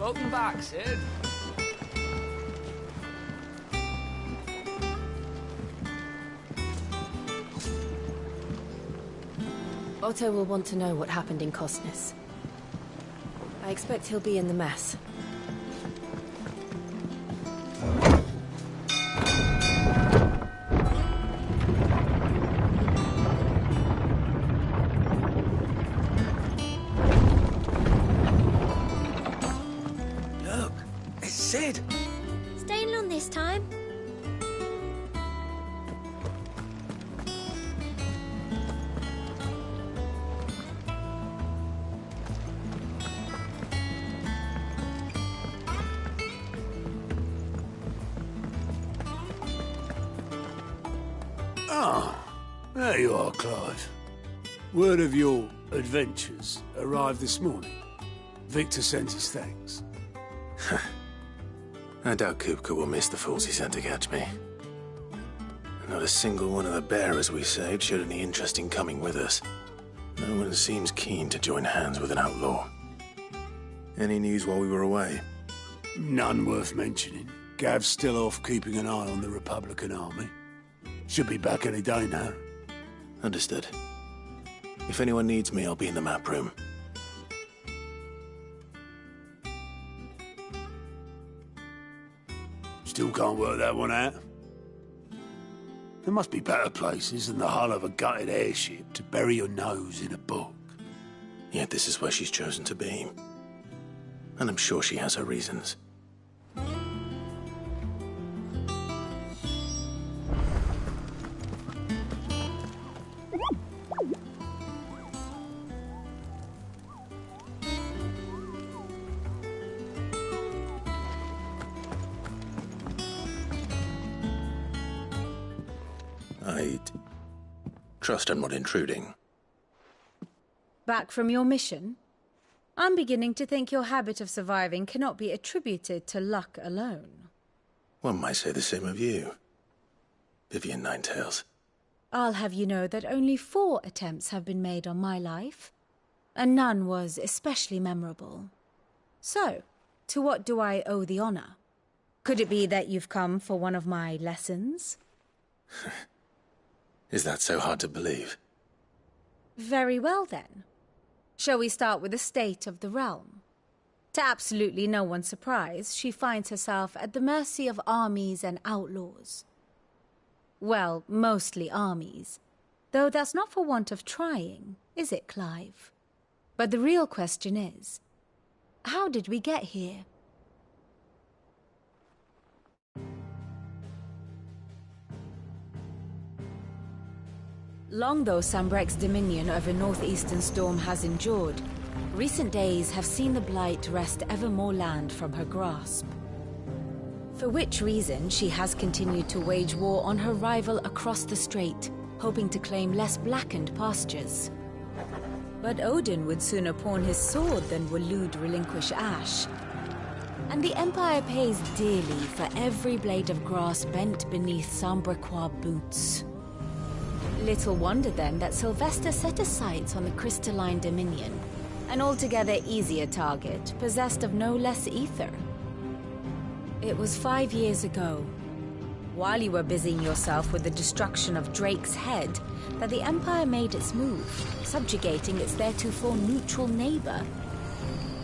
Welcome back, Cid. Otto will want to know what happened in Cosnes. I expect he'll be in the mess. Look, it's Cid. Staying long this time? There you are, Clive. Word of your adventures arrived this morning. Victor sends his thanks. I doubt Kupka will miss the fools he sent to catch me. Not a single one of the bearers we saved showed any interest in coming with us. No one seems keen to join hands with an outlaw. Any news while we were away? None worth mentioning. Gav's still off keeping an eye on the Republican army. Should be back any day now. Understood. If anyone needs me, I'll be in the map room. Still can't work that one out. There must be better places than the hull of a gutted airship to bury your nose in a book. Yet this is where she's chosen to be. And I'm sure she has her reasons. I'd trust I'm not intruding. Back from your mission? I'm beginning to think your habit of surviving cannot be attributed to luck alone. One might say the same of you, Vivian Ninetails. I'll have you know that only 4 attempts have been made on my life, and none was especially memorable. So, to what do I owe the honor? Could it be that you've come for one of my lessons? Is that so hard to believe? Very well, then. Shall we start with the state of the realm? To absolutely no one's surprise, she finds herself at the mercy of armies and outlaws. Well, mostly armies. Though that's not for want of trying, is it, Clive? But the real question is, how did we get here? Long though Sanbreque's dominion over northeastern Storm has endured, recent days have seen the Blight wrest ever more land from her grasp. For which reason she has continued to wage war on her rival across the strait, hoping to claim less blackened pastures. But Odin would sooner pawn his sword than Waloed relinquish Ash. And the Empire pays dearly for every blade of grass bent beneath Sanbrequois boots. Little wonder then that Sylvester set his sights on the Crystalline Dominion, an altogether easier target, possessed of no less ether. It was 5 years ago, while you were busying yourself with the destruction of Drake's head, that the Empire made its move, subjugating its theretofore neutral neighbor.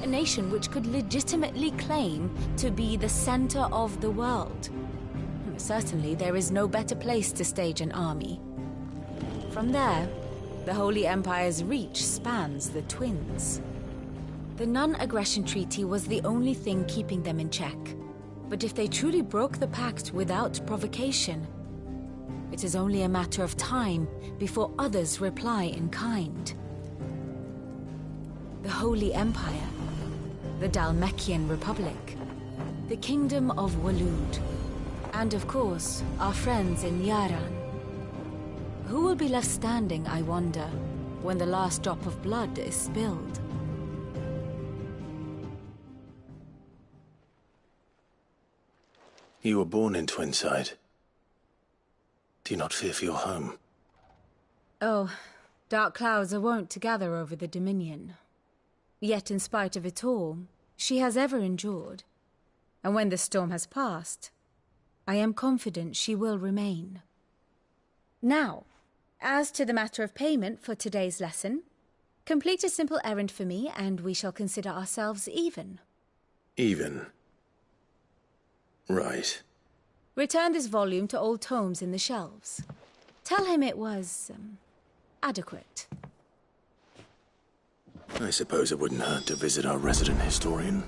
A nation which could legitimately claim to be the center of the world. Certainly there is no better place to stage an army. From there, the Holy Empire's reach spans the Twins. The non-aggression treaty was the only thing keeping them in check. But if they truly broke the pact without provocation, it is only a matter of time before others reply in kind. The Holy Empire, the Dhalmekian Republic, the Kingdom of Waloed, and of course, our friends in Yaran. Who will be left standing, I wonder, when the last drop of blood is spilled? You were born in Twinside. Do you not fear for your home? Oh, dark clouds are wont to gather over the Dominion. Yet in spite of it all, she has ever endured, and when the storm has passed, I am confident she will remain. Now, as to the matter of payment for today's lesson, complete a simple errand for me, and we shall consider ourselves even. Even? Right. Return this volume to old tomes in the shelves. Tell him it was, adequate. I suppose it wouldn't hurt to visit our resident historian.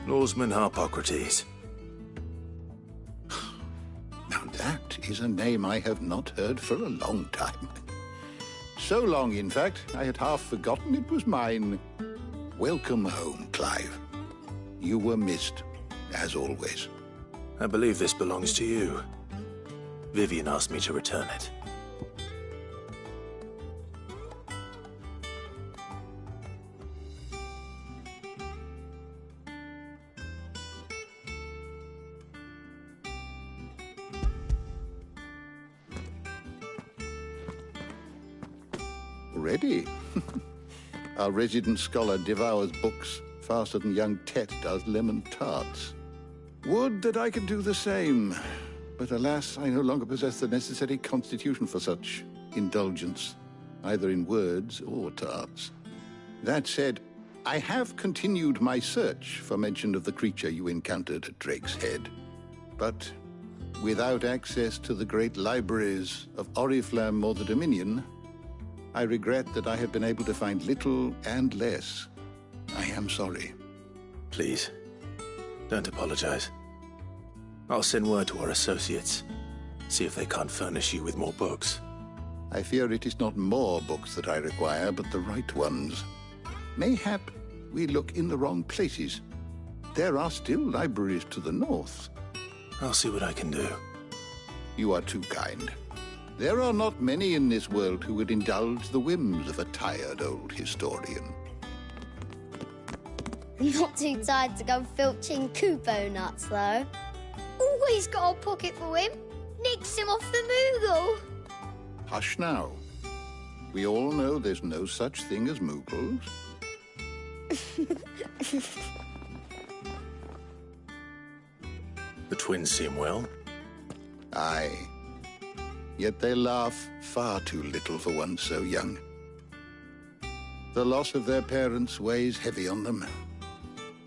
Lawsman Harpocrates. Now that is a name I have not heard for a long time. So long, in fact, I had half forgotten it was mine. Welcome home, Clive. You were missed, as always. I believe this belongs to you. Vivian asked me to return it. Already? Our resident scholar devours books faster than young Tet does lemon tarts. Would that I could do the same. But alas, I no longer possess the necessary constitution for such indulgence, either in words or tarts. That said, I have continued my search for mention of the creature you encountered at Drake's Head. But without access to the great libraries of Oriflamme or the Dominion, I regret that I have been able to find little and less. I am sorry. Please, don't apologize. I'll send word to our associates. See if they can't furnish you with more books. I fear it is not more books that I require, but the right ones. Mayhap we look in the wrong places. There are still libraries to the north. I'll see what I can do. You are too kind. There are not many in this world who would indulge the whims of a tired old historian. Not too tired to go filching Kupo nuts, though. Always got a pocket for him. Nicks him off the Moogle. Hush now. We all know there's no such thing as Moogles. The twins seem well. Aye. Yet they laugh far too little for one so young. The loss of their parents weighs heavy on them,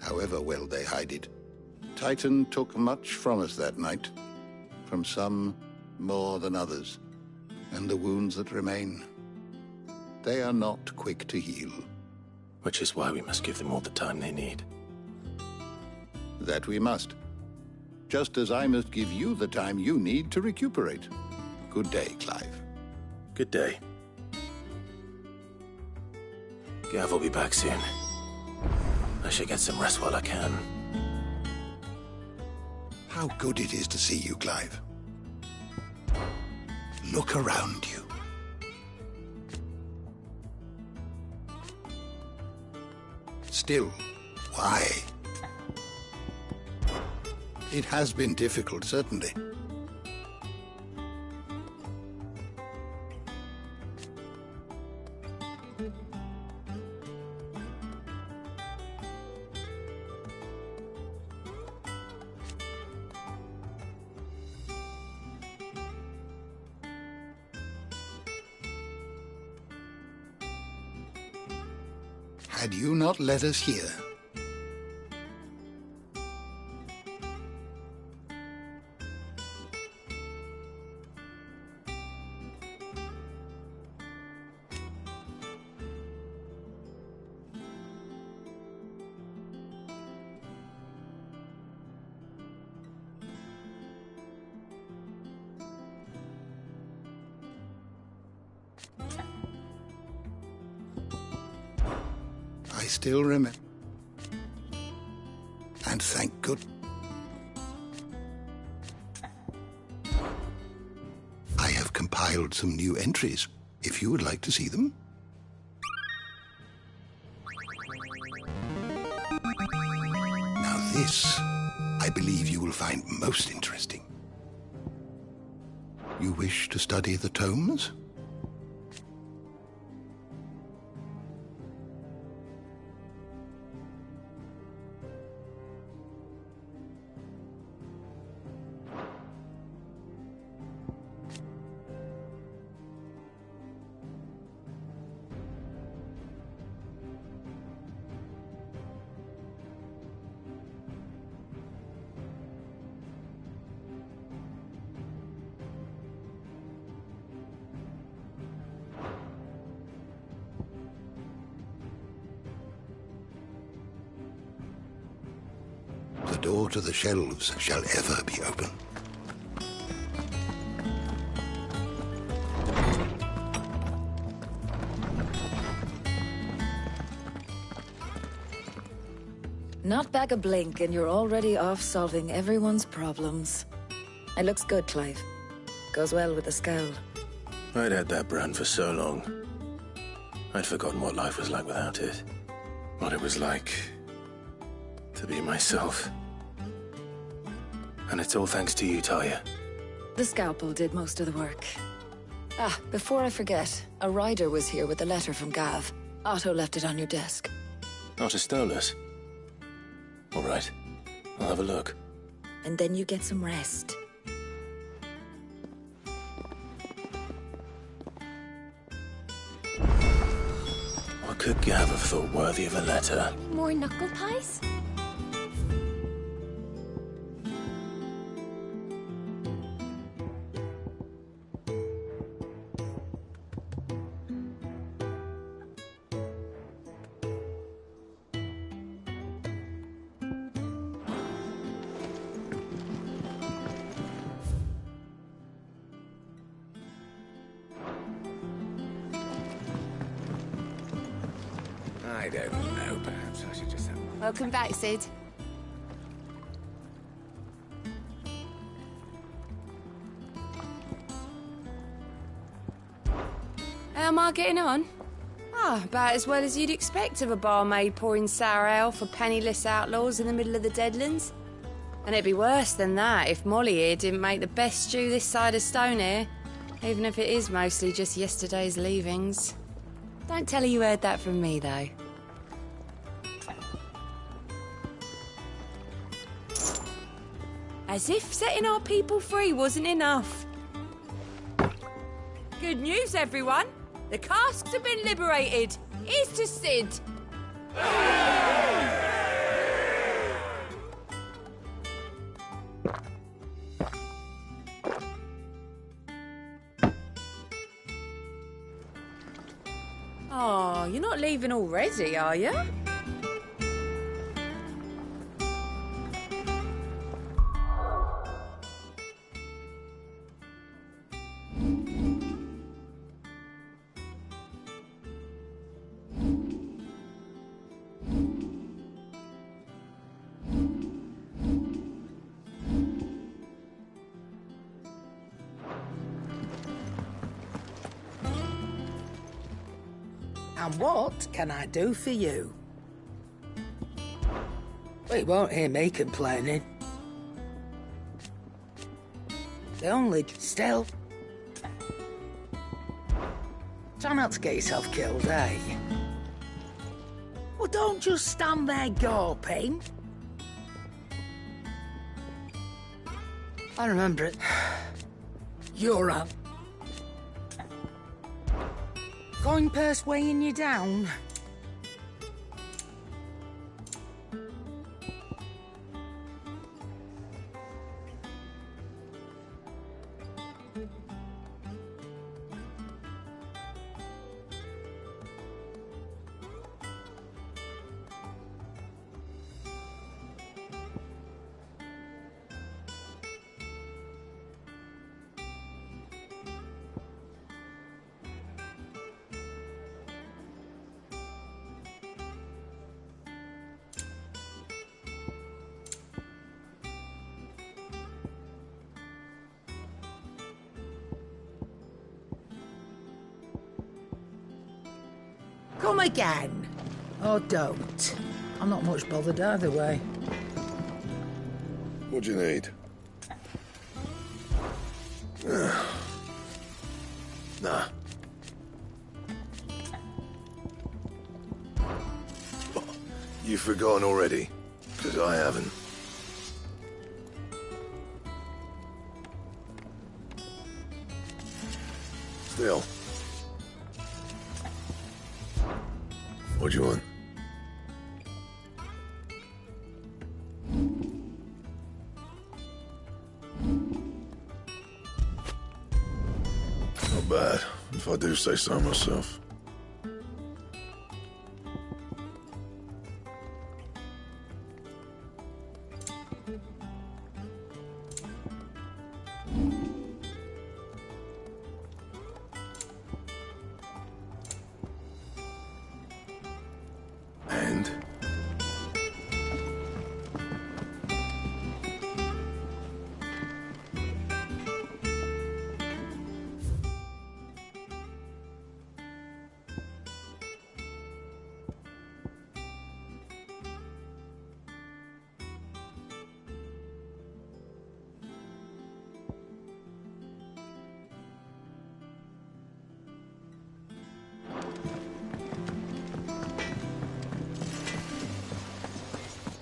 however well they hide it. Titan took much from us that night, from some more than others, and the wounds that remain, they are not quick to heal. Which is why we must give them all the time they need. That we must. Just as I must give you the time you need to recuperate. Good day, Clive. Good day. Gav will be back soon. I should get some rest while I can. How good it is to see you, Clive. Look around you. Still, why? It has been difficult, certainly. Had you not led us here? I still remember. And thank good. I have compiled some new entries, if you would like to see them. Now this, I believe you will find most interesting. You wish to study the tomes? The door to the shelves shall ever be open. Not back a blink and you're already off solving everyone's problems. It looks good, Clive. Goes well with the scowl. I'd had that brand for so long. I'd forgotten what life was like without it. What it was like to be myself. And it's all thanks to you, Talia. The scalpel did most of the work. Ah, before I forget, a rider was here with a letter from Gav. Otto left it on your desk. Not a Stolas. All right, I'll have a look. And then you get some rest. What could Gav have thought worthy of a letter? More knuckle ties? I don't know. Perhaps I should just have... Welcome back, Sid. How am I getting on? Ah, about as well as you'd expect of a barmaid pouring sour ale for penniless outlaws in the middle of the Deadlands. And it'd be worse than that if Molly here didn't make the best stew this side of Stonehair, even if it is mostly just yesterday's leavings. Don't tell her you heard that from me, though. As if setting our people free wasn't enough. Good news, everyone. The casks have been liberated. Here's to Sid. Oh, you're not leaving already, are you? And what can I do for you? Well, you won't hear me complaining. The only... Still... Try not to get yourself killed, eh? Well, don't just stand there gawping. I remember it. You're up. Coin purse weighing you down? Come again. Or don't. I'm not much bothered either way. What do you need? Nah. You've forgotten already? Because I haven't. Still. What do you want? Not bad, if I do say so myself. And?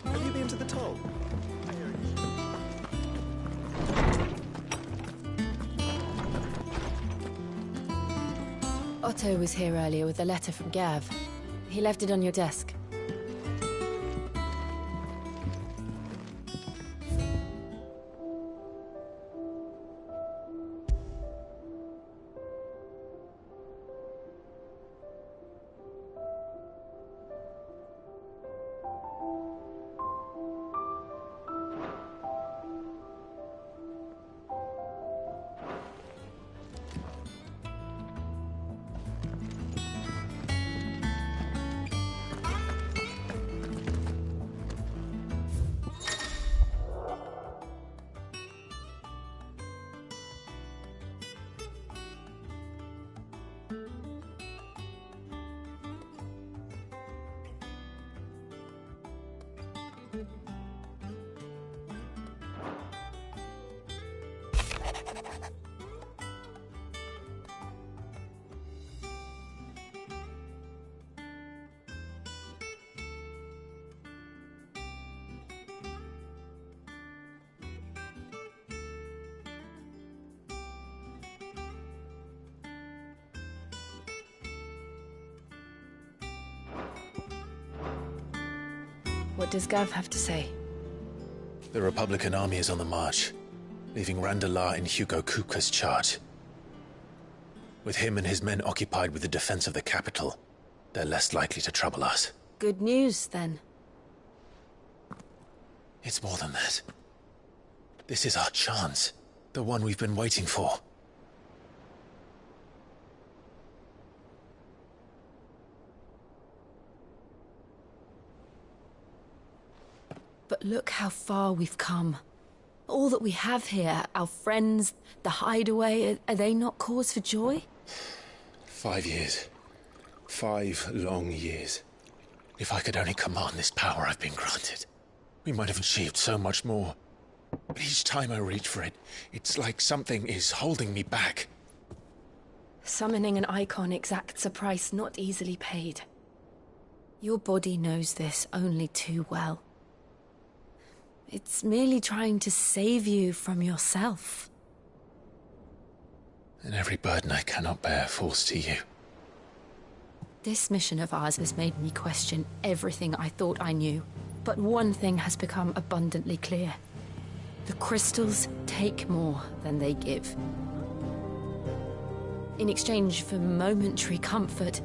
Have you been to the toll? Otto was here earlier with a letter from Gav. He left it on your desk. What does Gav have to say? The Republican army is on the march, leaving Randalar in Hugo Kupka's charge. With him and his men occupied with the defense of the capital, they're less likely to trouble us. Good news, then. It's more than that. This is our chance. The one we've been waiting for. But look how far we've come. All that we have here, our friends, the hideaway, are they not cause for joy? 5 years. 5 long years. If I could only command this power I've been granted, we might have achieved so much more. But each time I reach for it, it's like something is holding me back. Summoning an icon exacts a price not easily paid. Your body knows this only too well. It's merely trying to save you from yourself. And every burden I cannot bear falls to you. This mission of ours has made me question everything I thought I knew. But one thing has become abundantly clear. The crystals take more than they give. In exchange for momentary comfort,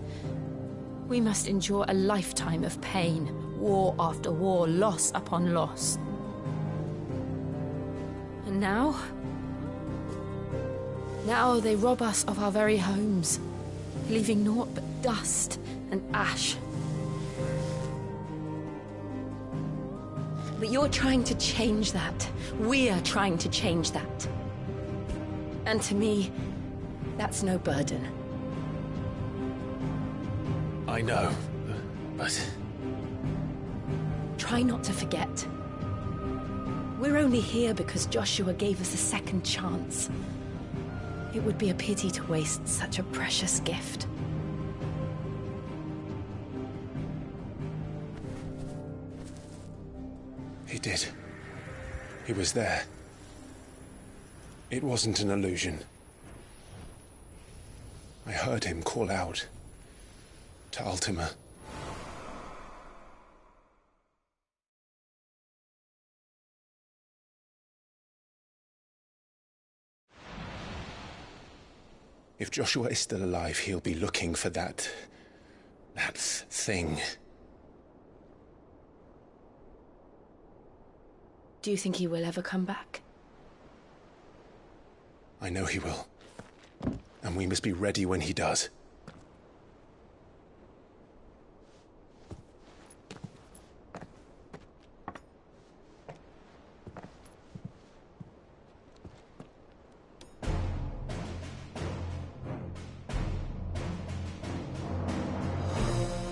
we must endure a lifetime of pain, war after war, loss upon loss. And now they rob us of our very homes, leaving naught but dust and ash. But you're trying to change that. We're trying to change that. And to me, that's no burden. I know, but... Try not to forget. We're only here because Joshua gave us a second chance. It would be a pity to waste such a precious gift. He did. He was there. It wasn't an illusion. I heard him call out to Ultima. If Joshua is still alive, he'll be looking for that thing. Do you think he will ever come back? I know he will. And we must be ready when he does.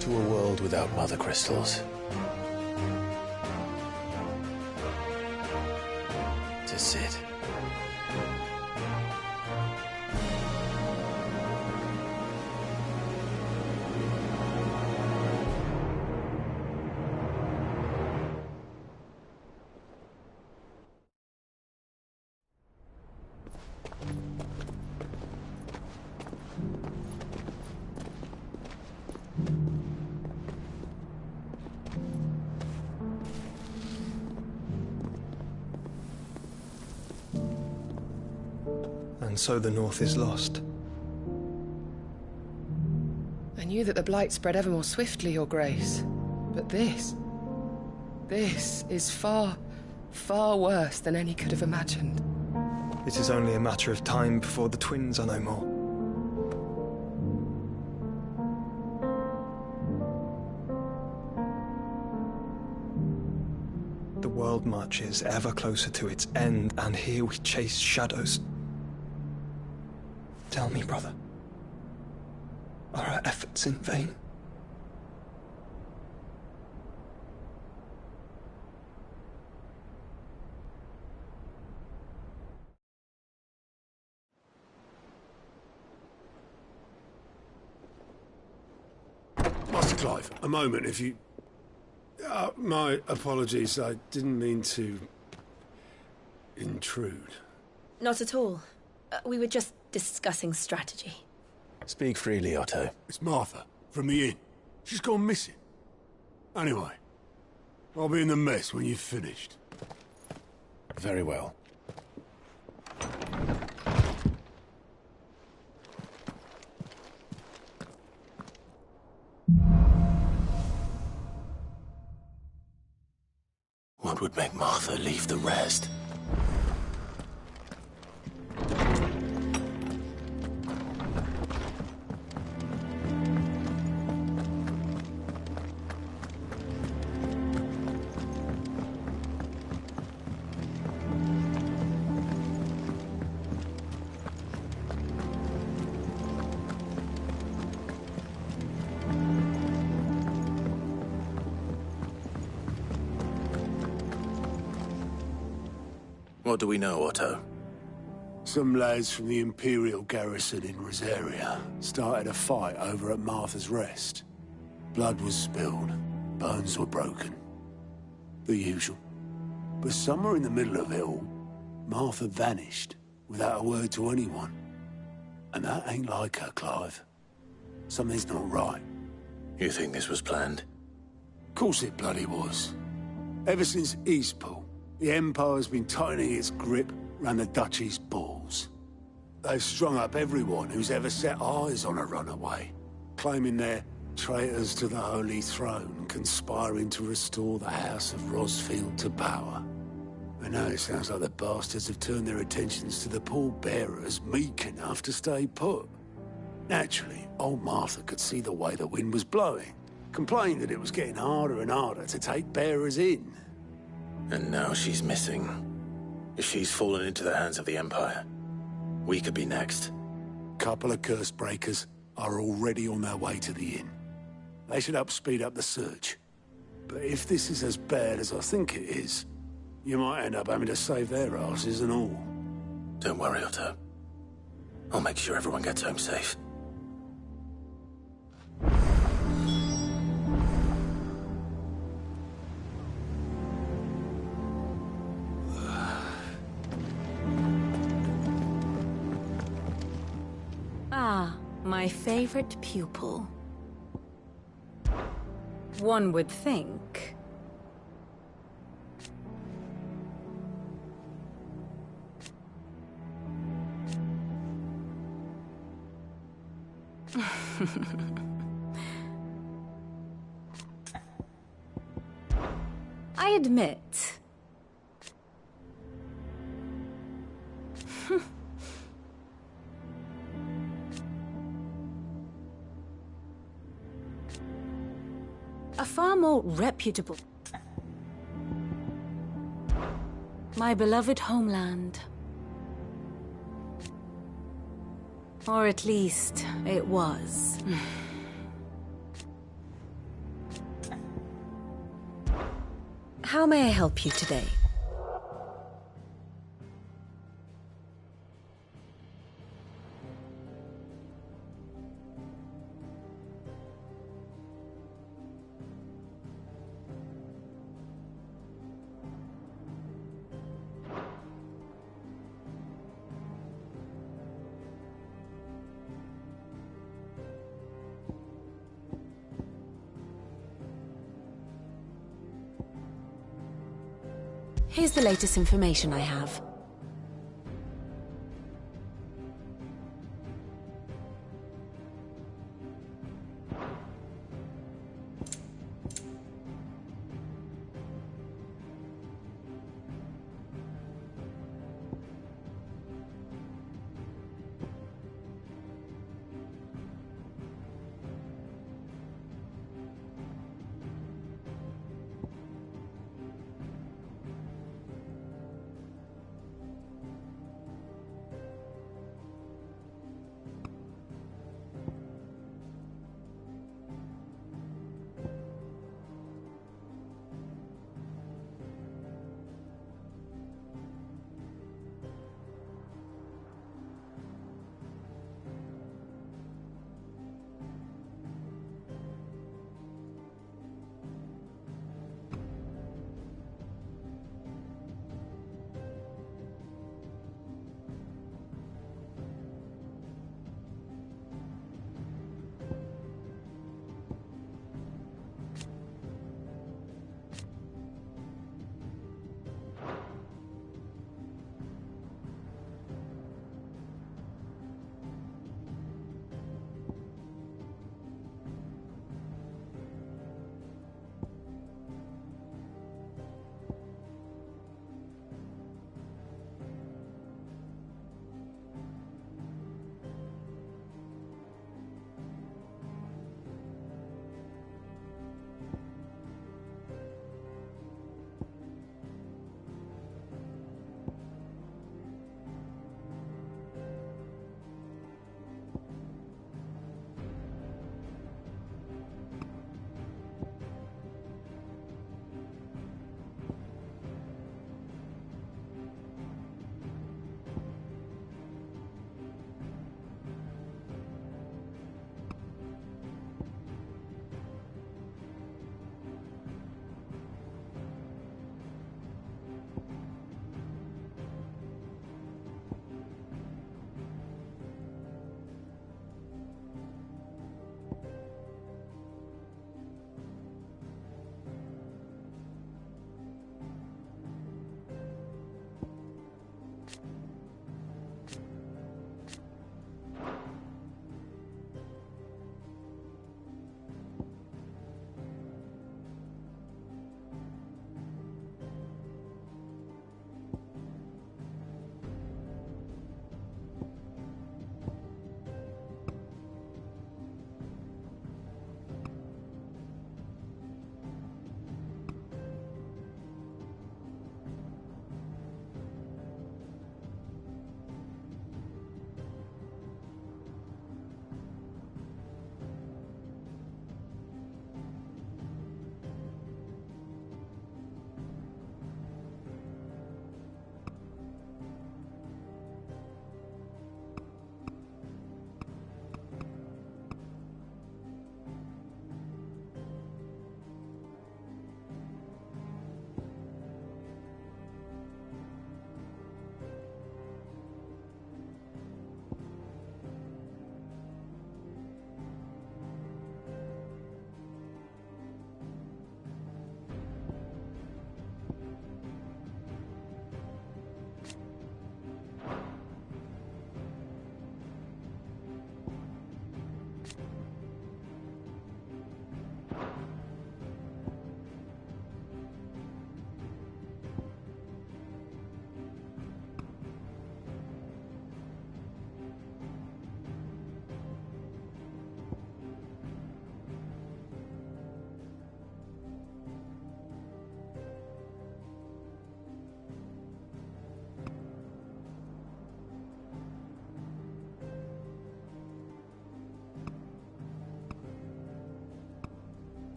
To a world without mother crystals. To Cid. And so the North is lost. I knew that the Blight spread ever more swiftly, Your Grace. But this is far, far worse than any could have imagined. It is only a matter of time before the twins are no more. The world marches ever closer to its end, and here we chase shadows. Tell me, brother, are our efforts in vain? Master Clive, a moment, if you... my apologies, I didn't mean to... intrude. Not at all. We were just discussing strategy. Speak freely, Otto. It's Martha, from the inn. She's gone missing. Anyway, I'll be in the mess when you've finished. Very well. What would make Martha leave the rest? What do we know, Otto? Some lads from the Imperial garrison in Rosaria started a fight over at Martha's Rest. Blood was spilled, bones were broken. The usual. But somewhere in the middle of it all, Martha vanished without a word to anyone. And that ain't like her, Clive. Something's not right. You think this was planned? Of course it bloody was. Ever since Eastpool, the Empire's been tightening its grip round the Duchy's balls. They've strung up everyone who's ever set eyes on a runaway, claiming they're traitors to the Holy Throne, conspiring to restore the House of Rosfield to power. And now it sounds like the bastards have turned their attentions to the pallbearers meek enough to stay put. Naturally, old Martha could see the way the wind was blowing, complained that it was getting harder and harder to take bearers in. And now she's missing. If she's fallen into the hands of the Empire, we could be next. Couple of curse breakers are already on their way to the inn. They should help speed up the search. But if this is as bad as I think it is, you might end up having to save their asses and all. Don't worry, Otto. I'll make sure everyone gets home safe. Ah, my favorite pupil. One would think. I admit. A far more reputable... My beloved homeland. Or at least, it was. How may I help you today? Here's the latest information I have.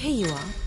Here you are.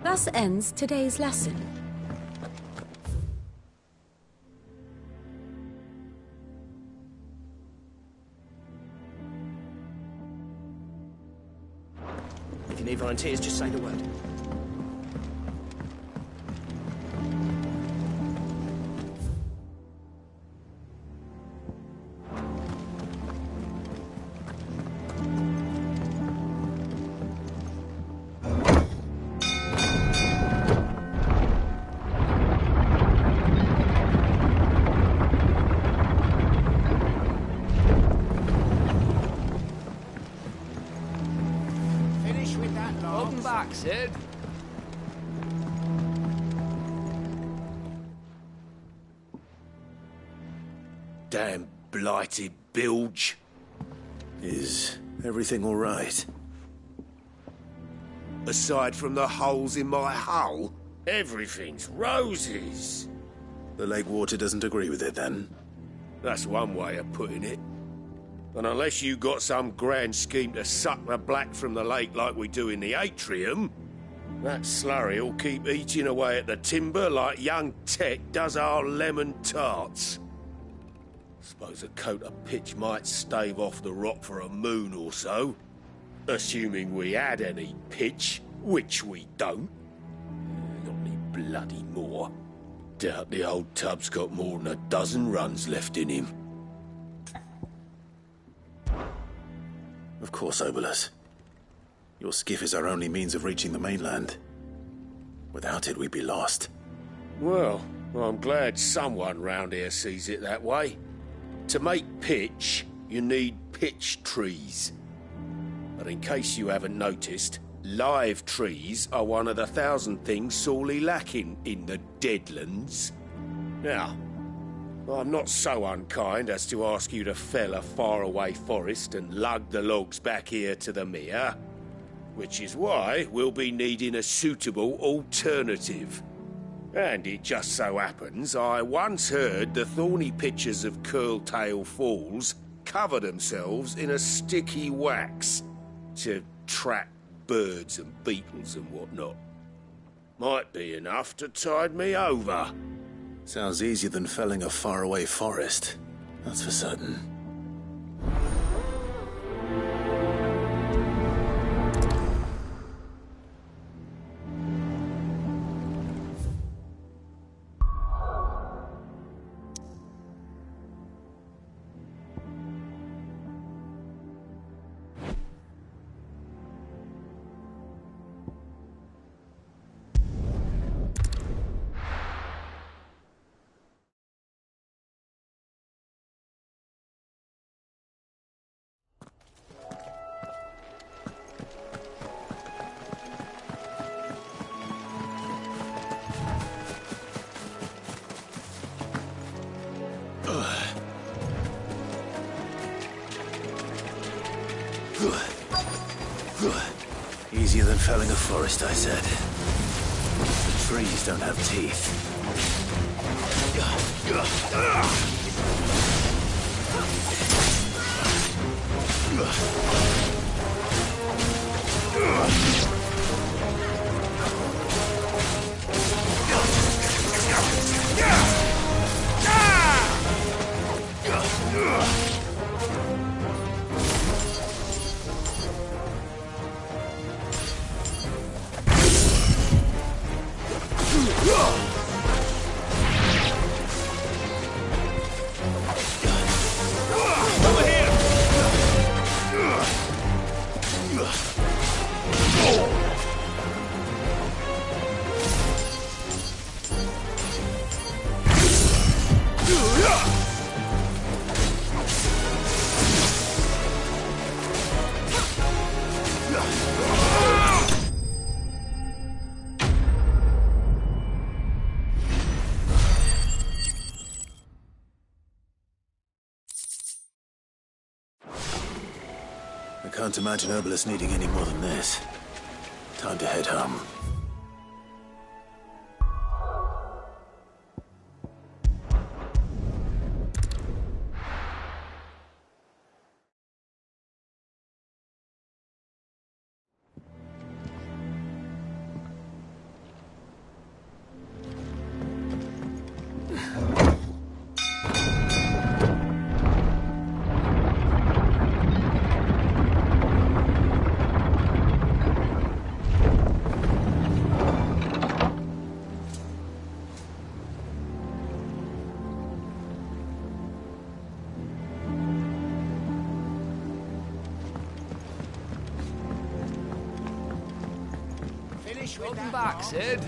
Thus ends today's lesson. If you need volunteers, just say the word. Welcome back, Sid. Damn blighted bilge. Is everything all right? Aside from the holes in my hull, everything's roses. The lake water doesn't agree with it, then? That's one way of putting it. And unless you got some grand scheme to suck the black from the lake like we do in the atrium, that slurry'll keep eating away at the timber like young Tech does our lemon tarts. Suppose a coat of pitch might stave off the rot for a moon or so. Assuming we had any pitch, which we don't. Not any bloody more. Doubt the old tub's got more than a dozen runs left in him. Of course, Obolus. Your skiff is our only means of reaching the mainland. Without it, we'd be lost. Well, I'm glad someone round here sees it that way. To make pitch, you need pitch trees. But in case you haven't noticed, live trees are one of the 1,000 things sorely lacking in the Deadlands. Now, I'm not so unkind as to ask you to fell a faraway forest and lug the logs back here to the mere, which is why we'll be needing a suitable alternative. And it just so happens I once heard the thorny pitchers of Curltail Falls cover themselves in a sticky wax to trap birds and beetles and whatnot. Might be enough to tide me over. Sounds easier than felling a faraway forest. That's for certain. Easier than felling a forest, I said. The trees don't have teeth. I can't imagine Herbalist needing any more than this. Time to head home. Welcome back, Sid.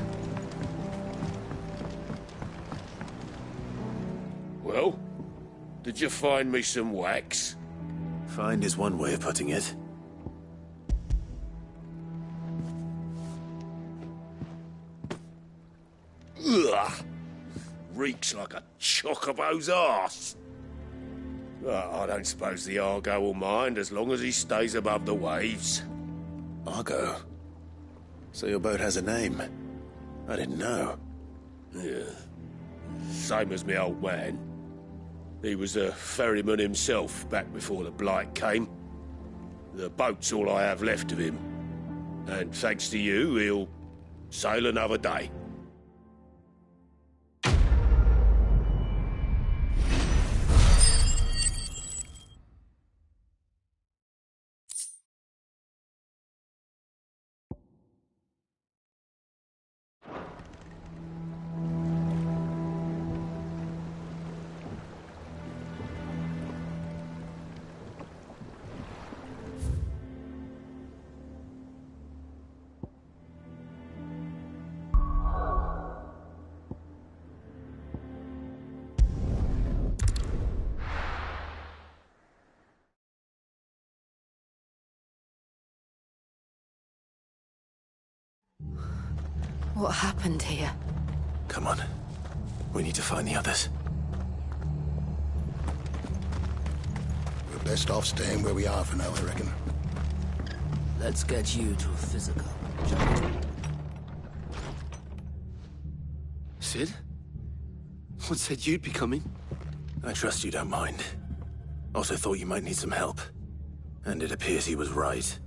Well, did you find me some wax? Find is one way of putting it. Ugh! Reeks like a chocobo's arse. I don't suppose the Argo will mind as long as he stays above the waves. Argo? So your boat has a name? I didn't know. Yeah. Same as my old man. He was a ferryman himself back before the Blight came. The boat's all I have left of him. And thanks to you, he'll sail another day. What happened here? Come on. We need to find the others. We're best off staying where we are for now, I reckon. Let's get you to physical. Sid? What said you'd be coming? I trust you don't mind. Also thought you might need some help. And it appears he was right.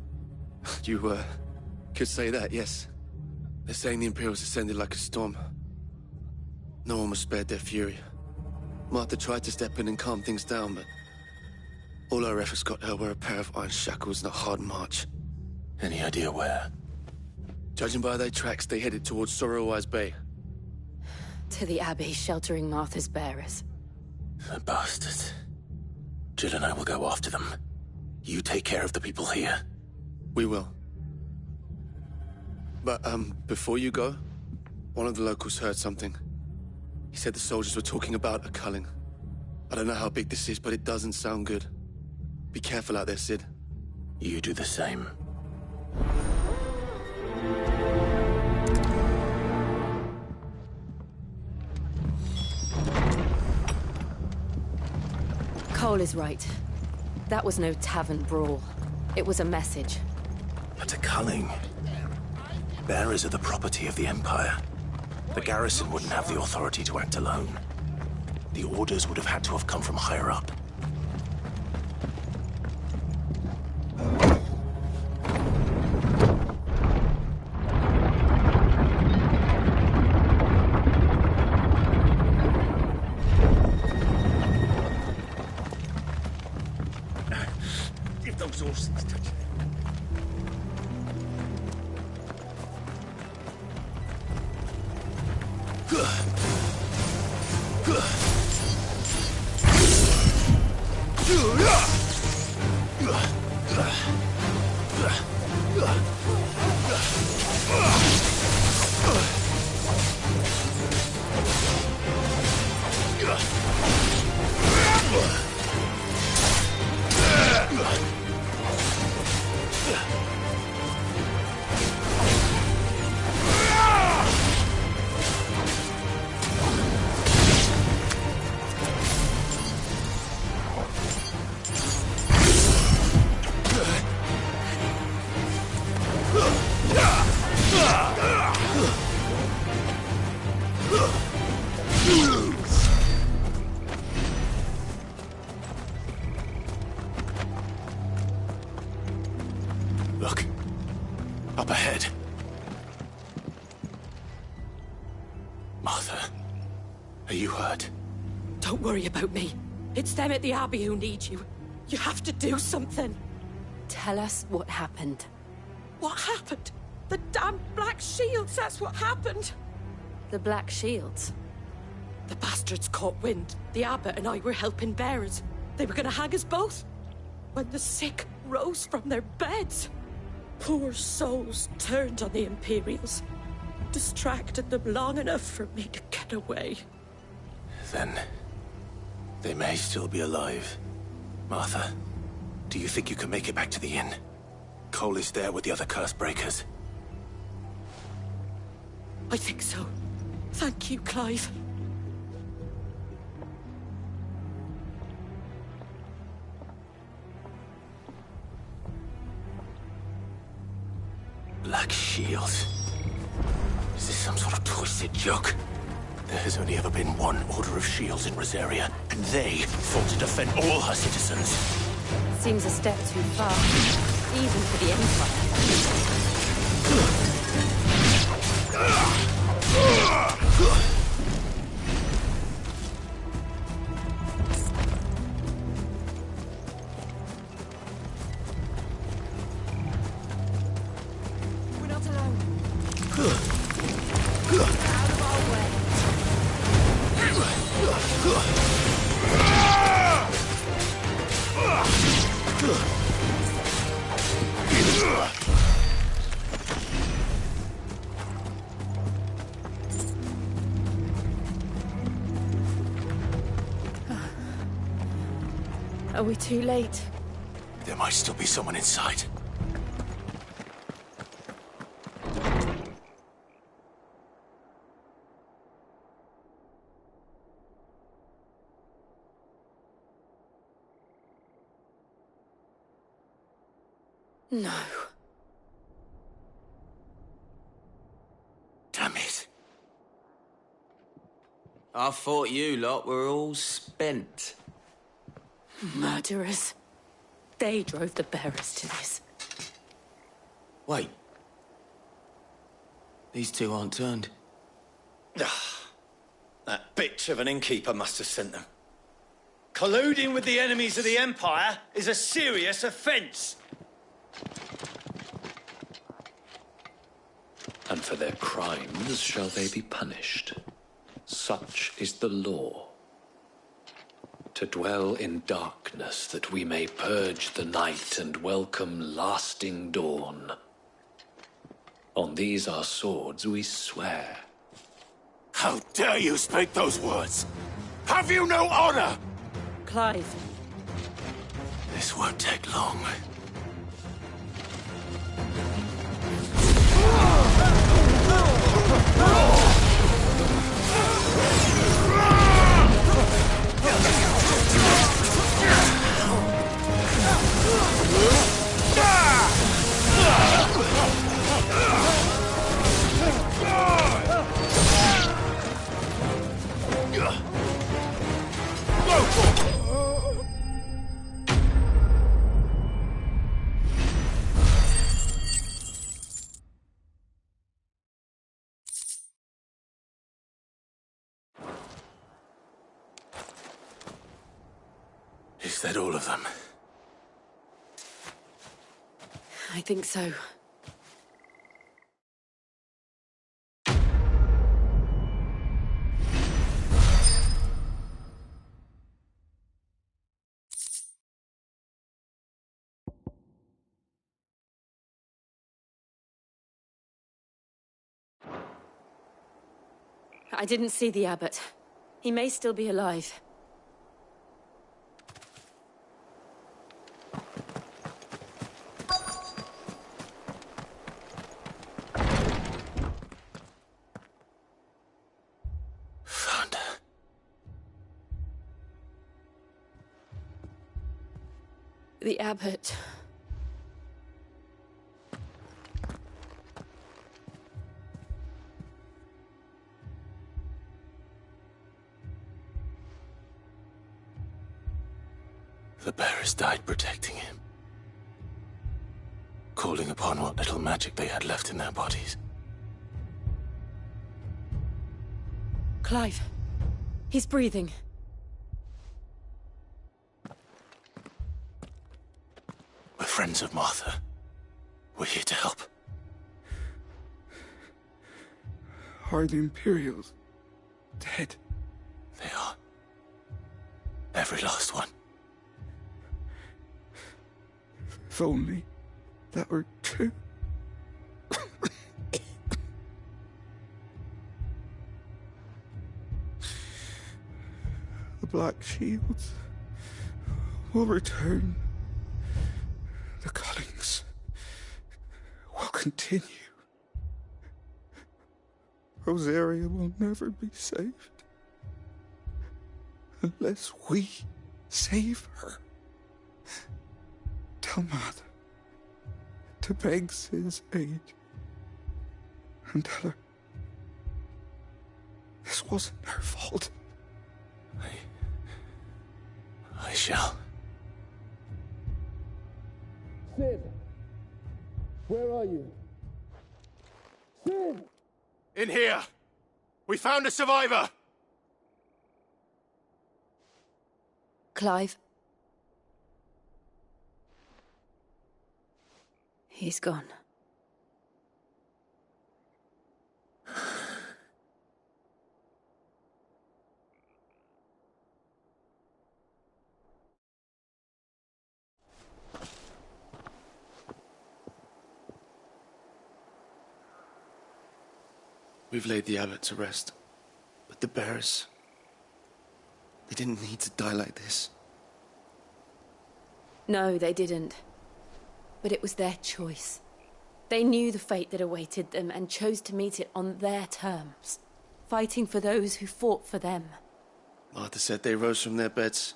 You, could say that, yes. They're saying the Imperials ascended like a storm. No one was spared their fury. Martha tried to step in and calm things down, but all our efforts got her were a pair of iron shackles and a hard march. Any idea where? Judging by their tracks, they headed towards Sorrowwise Bay. To the Abbey, sheltering Martha's bearers. The bastards. Jill and I will go after them. You take care of the people here. We will. But, before you go, one of the locals heard something. He said the soldiers were talking about a culling. I don't know how big this is, but it doesn't sound good. Be careful out there, Sid. You do the same. Cole is right. That was no tavern brawl. It was a message. But to Culling, bearers are the property of the Empire. The garrison wouldn't have the authority to act alone. The orders would have had to have come from higher up. If those horses touch it. Look. Up ahead. Martha, are you hurt? Don't worry about me. It's them at the Abbey who need you. You have to do something. Tell us what happened. What happened? The damn Black Shields, that's what happened. The Black Shields? The bastards caught wind. The Abbot and I were helping bearers. They were gonna hang us both. When the sick rose from their beds, poor souls turned on the Imperials. Distracted them long enough for me to get away. Then they may still be alive. Martha, do you think you can make it back to the inn? Cole is there with the other curse breakers. I think so. Thank you, Clive. Black Shields. Is this some sort of twisted joke? There has only ever been one Order of Shields in Rosaria, and they fought to defend all her citizens. Seems a step too far, even for the Empire. We're not alone. Out of our way. Are we too late? There might still be someone inside. No. Damn it. I thought you lot were all spent. Murderers. They drove the bearers to this. Wait. These two aren't turned. That bitch of an innkeeper must have sent them. Colluding with the enemies of the Empire is a serious offence. And for their crimes shall they be punished. Such is the law. To dwell in darkness that we may purge the night and welcome lasting dawn. On these our swords we swear. How dare you speak those words? Have you no honor? Clive. This won't take long. that all of them? I think so. I didn't see the abbot. He may still be alive. Found her. The abbot. The bearers died protecting him. Calling upon what little magic they had left in their bodies. Clive. He's breathing. We're friends of Martha. We're here to help. Are the Imperials dead? They are. Every last one. If only that were true. The Black Shields will return. The Cullings will continue. Rosaria will never be saved unless we save her. Tell Mother to beg Cid's aid and tell her this wasn't her fault. I shall. Cid! Where are you? Cid! In here! We found a survivor! Clive. He's gone. We've laid the abbot to rest. But the bearers... they didn't need to die like this. No, they didn't. But it was their choice. They knew the fate that awaited them and chose to meet it on their terms, fighting for those who fought for them. Martha said they rose from their beds,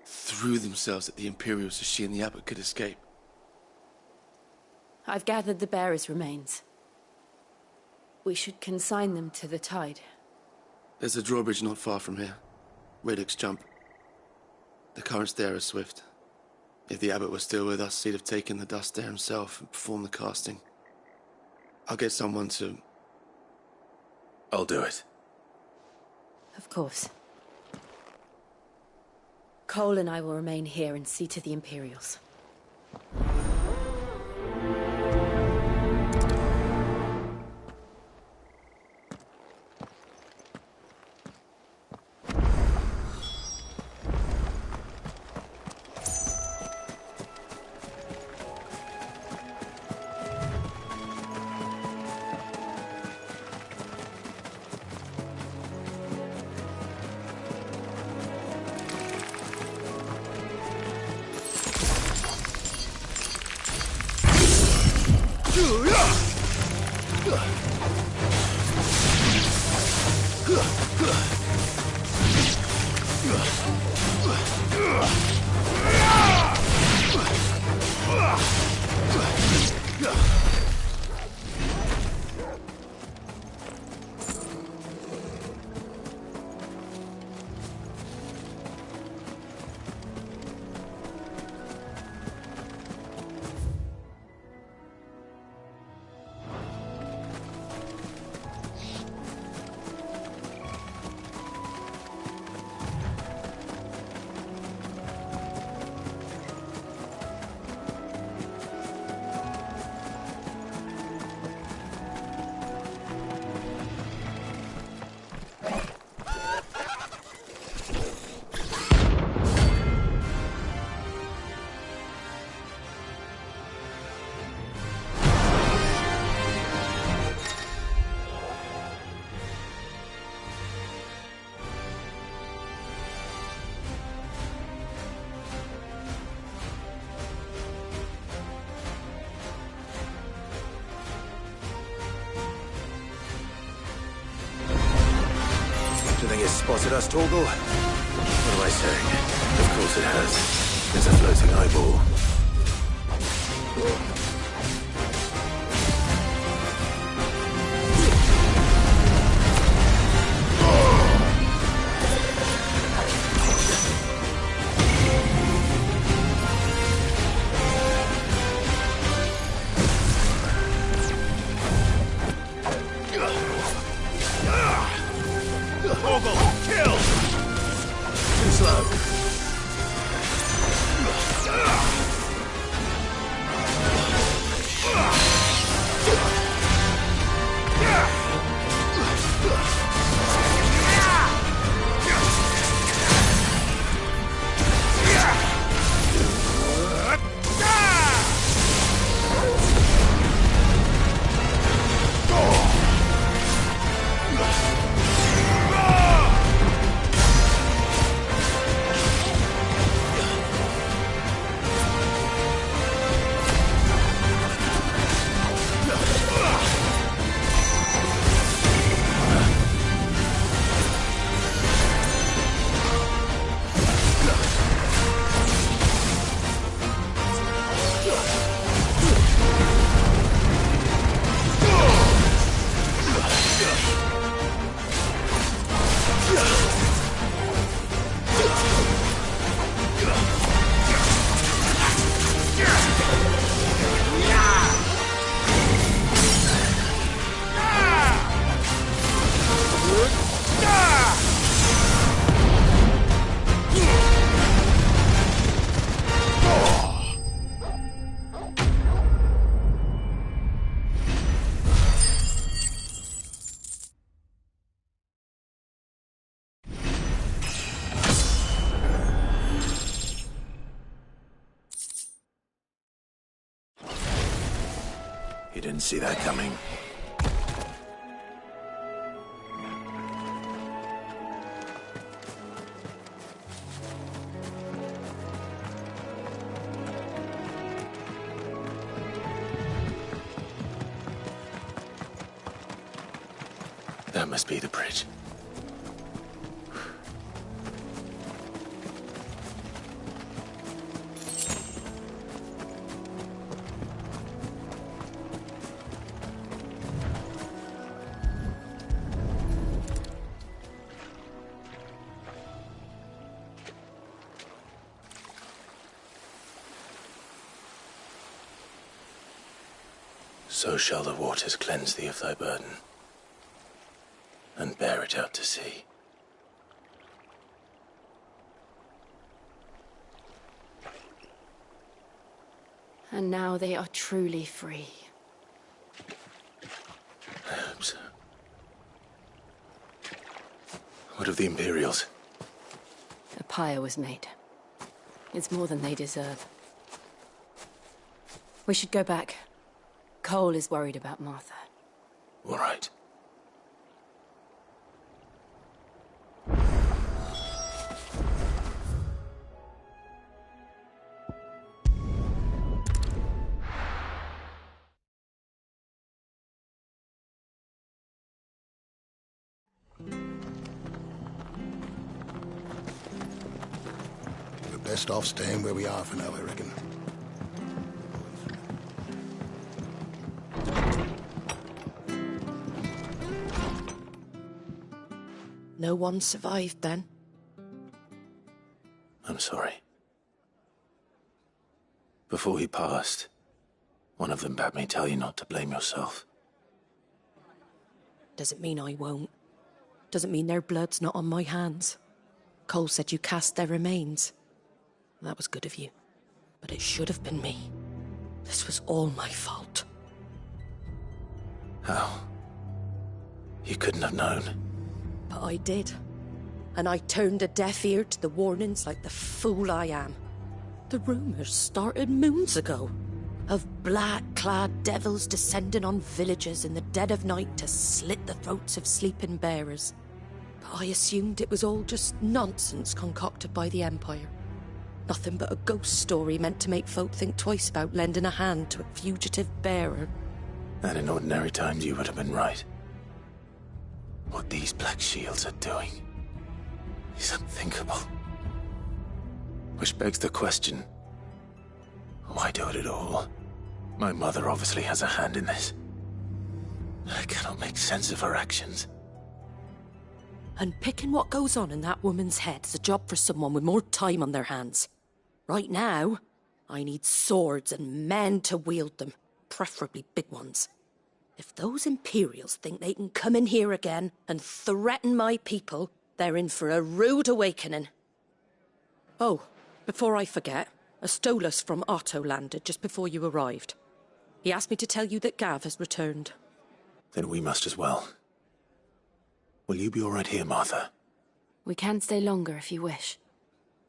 threw themselves at the Imperials so she and the abbot could escape. I've gathered the bearers' remains. We should consign them to the tide. There's a drawbridge not far from here. Radix Jump. The currents there are swift. If the abbot was still with us, he'd have taken the dust there himself and performed the casting. I'll get someone to... I'll do it. Of course. Cole and I will remain here and see to the Imperials. think it's spotted us, Torgal? What am I saying? Of course it has. It's a floating eyeball. You didn't see that coming. That must be the bridge. So shall the waters cleanse thee of thy burden, and bear it out to sea. And now they are truly free. I hope so. What of the Imperials? A pyre was made. It's more than they deserve. We should go back. Cole is worried about Martha. All right. We're best off staying where we are for now, I reckon. No one survived then? I'm sorry. Before he passed, one of them bade me tell you not to blame yourself. Doesn't mean I won't. Doesn't mean their blood's not on my hands. Cole said you cast their remains. That was good of you. But it should have been me. This was all my fault. How? You couldn't have known. But I did. And I turned a deaf ear to the warnings like the fool I am. The rumours started moons ago. Of black-clad devils descending on villages in the dead of night to slit the throats of sleeping bearers. But I assumed it was all just nonsense concocted by the Empire. Nothing but a ghost story meant to make folk think twice about lending a hand to a fugitive bearer. And in ordinary times you would have been right. What these Black Shields are doing, is unthinkable. Which begs the question, why do it at all? My mother obviously has a hand in this. I cannot make sense of her actions. Unpicking what goes on in that woman's head is a job for someone with more time on their hands. Right now, I need swords and men to wield them, preferably big ones. If those Imperials think they can come in here again and threaten my people, they're in for a rude awakening. Oh, before I forget, a Stolas from Otto landed just before you arrived. He asked me to tell you that Gav has returned. Then we must as well. Will you be all right here, Martha? We can stay longer if you wish.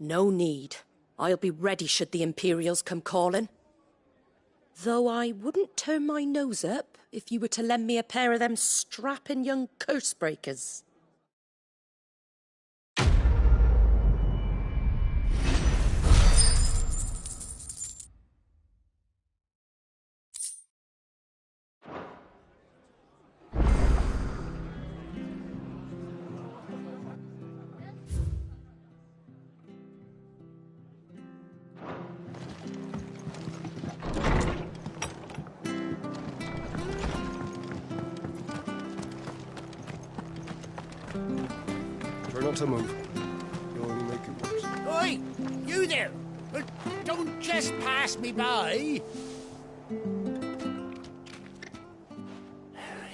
No need. I'll be ready should the Imperials come calling. Though I wouldn't turn my nose up if you were to lend me a pair of them strapping young curse breakers. Try not to move. You'll only make it worse. Oi! You there! Don't just pass me by!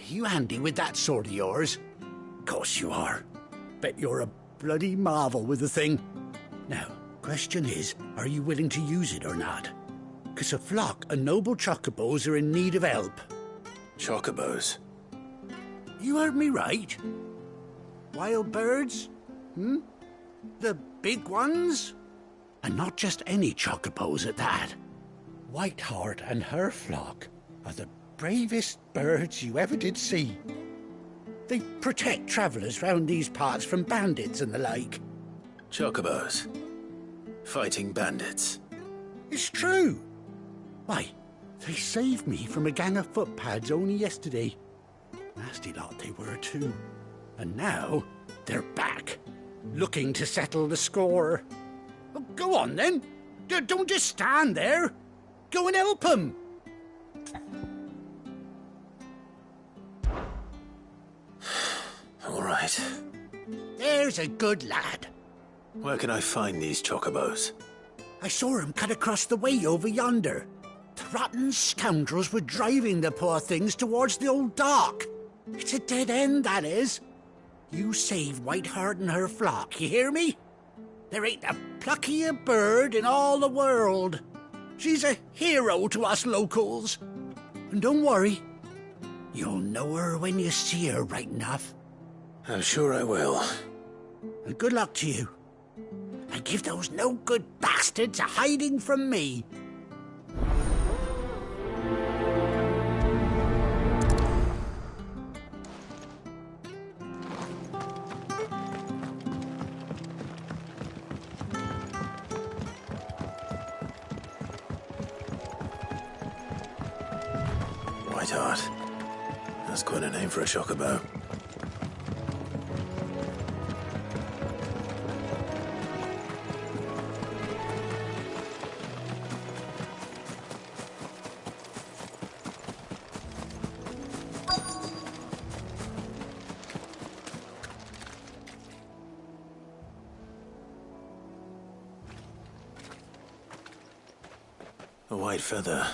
You handy with that sword of yours? Course you are. Bet you're a bloody marvel with the thing. Now, question is, are you willing to use it or not? 'Cause a flock of noble chocobos are in need of help. Chocobos? You heard me right. Wild birds? The big ones? And not just any chocobos at that. Whiteheart and her flock are the bravest birds you ever did see. They protect travellers round these parts from bandits and the like. Chocobos? Fighting bandits? It's true. Why, they saved me from a gang of footpads only yesterday. Nasty lot they were too. And now they're back, looking to settle the score. Well, go on then. Don't just stand there. Go and help them. All right. There's a good lad. Where can I find these chocobos? I saw him cut across the way over yonder. The rotten scoundrels were driving the poor things towards the old dock. It's a dead end, that is. You save Whiteheart and her flock, you hear me? There ain't a pluckier bird in all the world. She's a hero to us locals. And don't worry, you'll know her when you see her right enough. I'm sure I will. And good luck to you. And give those no-good bastards a hiding from me. Whiteheart. That's quite a name for a chocobo. A white feather.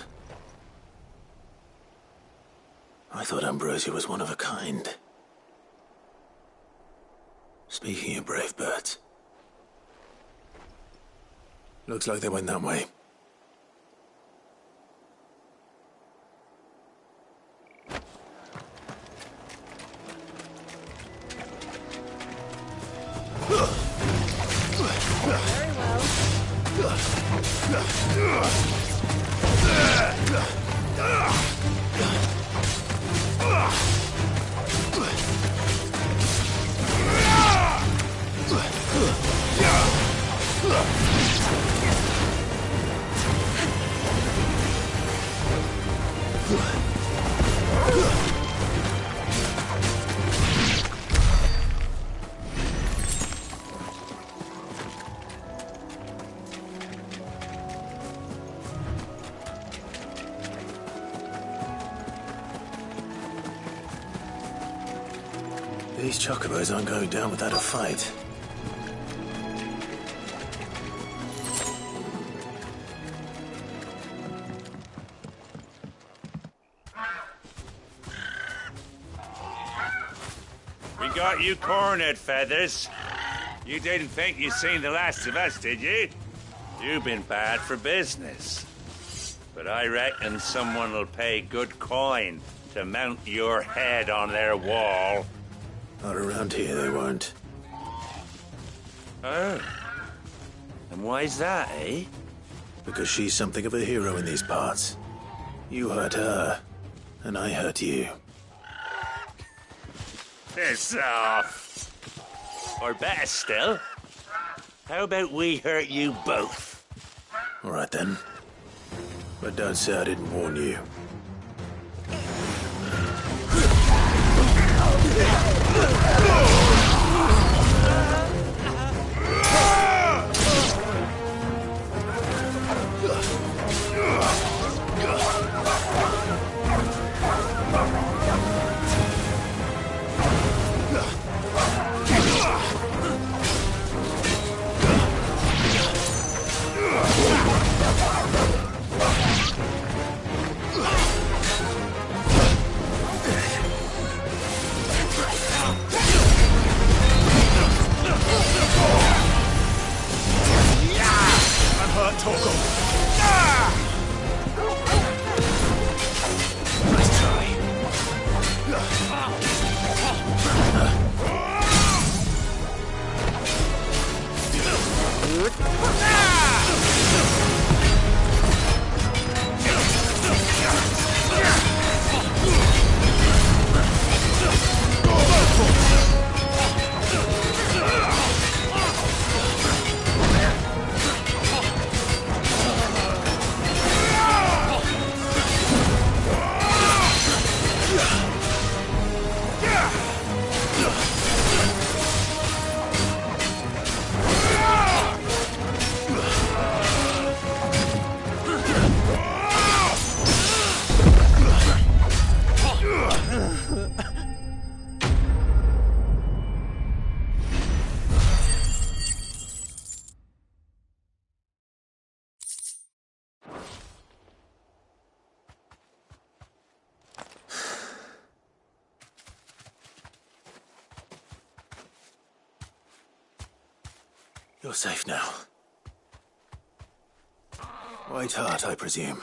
I thought Ambrosia was one of a kind. Speaking of brave birds, looks like they went that way. Very well. These chocobos aren't going down without a fight. We got you cornered, Feathers. You didn't think you'd seen the last of us, did you? You've been bad for business. But I reckon someone will pay good coin to mount your head on their wall. Not around here, they won't. Oh. And why's that, eh? Because she's something of a hero in these parts. You hurt her, and I hurt you. Piss off. Or better still, how about we hurt you both? All right then. But don't say I didn't warn you. You're safe now. White Hart, I presume.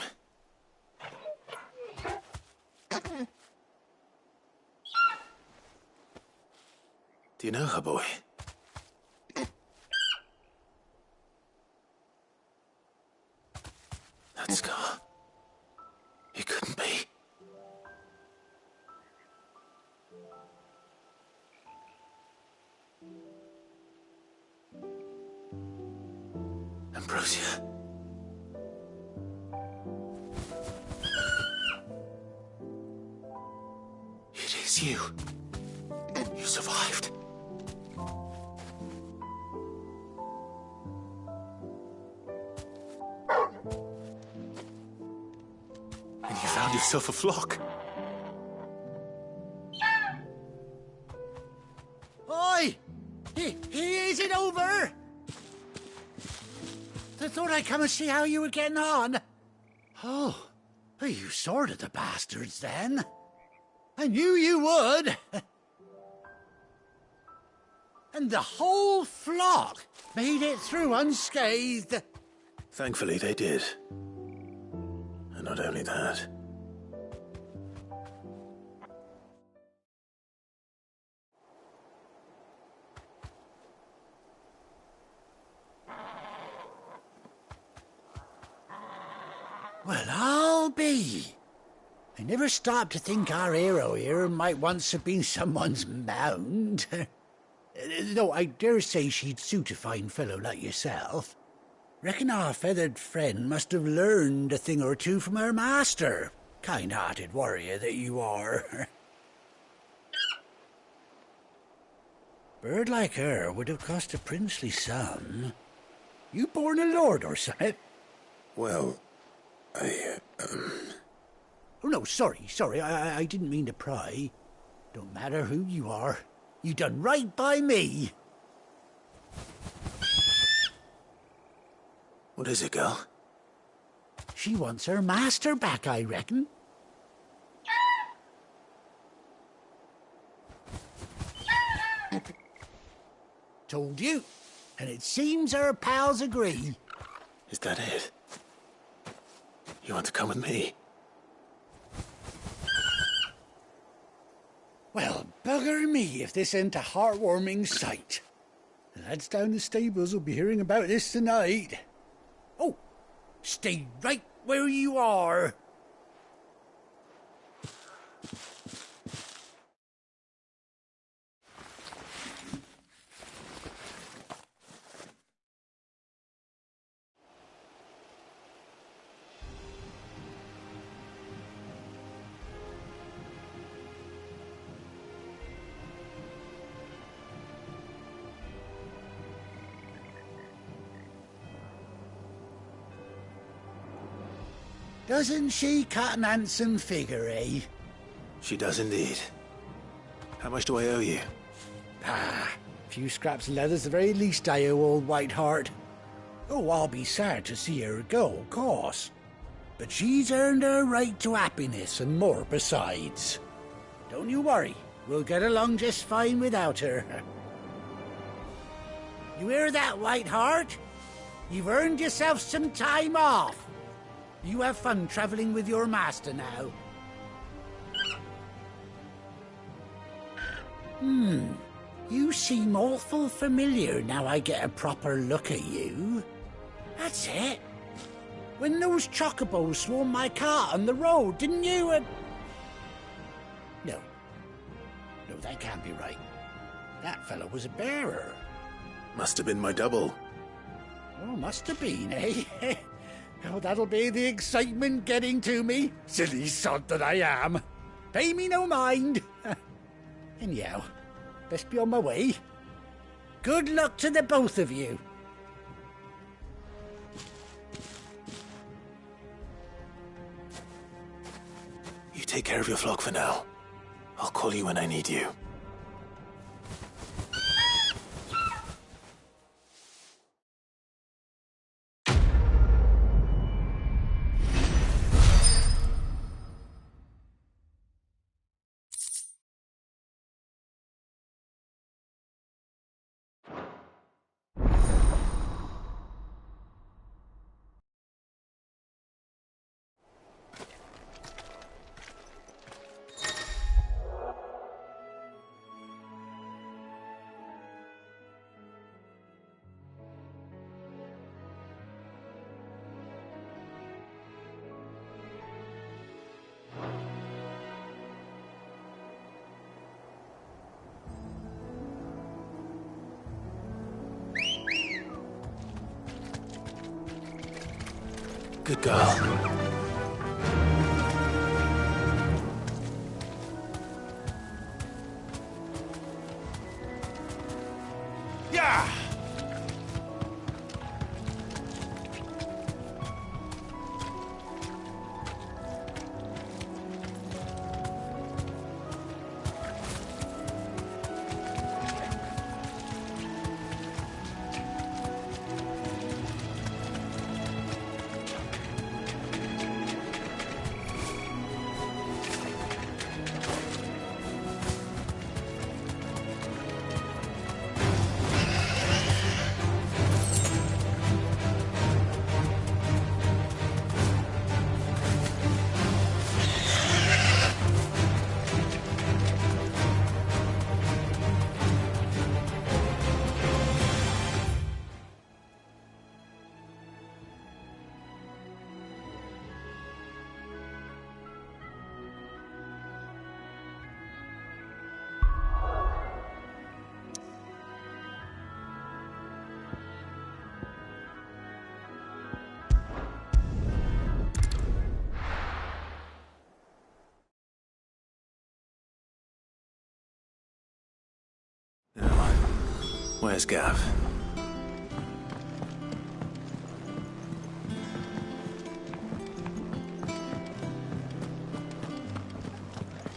Do you know her, boy? That scar. It couldn't be. Ambrosia. It is you. You survived. And you found yourself a flock. Oi! Is it over? I thought I'd come and see how you were getting on. Oh, well, you sorted the bastards then. I knew you would. And the whole flock made it through unscathed. Thankfully, they did. And not only that. Well, I'll be. I never stopped to think our hero here might once have been someone's mount. Though I dare say she'd suit a fine fellow like yourself. Reckon our feathered friend must have learned a thing or two from her master. Kind-hearted warrior that you are. Bird like her would have cost a princely sum. You born a lord or something? Well, Oh, no, sorry. I didn't mean to pry. Don't matter who you are. You done right by me. What is it, girl? She wants her master back, I reckon. Told you. And it seems her pals agree. Is that it? You want to come with me? Well, bugger me if this ain't a heartwarming sight. The lads down the stables will be hearing about this tonight. Oh, stay right where you are. Doesn't she cut an handsome figure, eh? She does indeed. How much do I owe you? A few scraps of leather's the very least I owe old Whiteheart. Oh, I'll be sad to see her go, of course. But she's earned her right to happiness and more besides. Don't you worry, we'll get along just fine without her. You hear that, Whiteheart? You've earned yourself some time off. You have fun traveling with your master now. You seem awful familiar now I get a proper look at you. That's it. When those chocobos swarmed my cart on the road, didn't you? No, that can't be right. That fellow was a bearer. Must have been my double. Oh, must have been, eh? Oh, that'll be the excitement getting to me. Silly sod that I am. Pay me no mind. Anyhow, best be on my way. Good luck to the both of you. You take care of your flock for now. I'll call you when I need you. Good girl. Yeah! Where's Gav?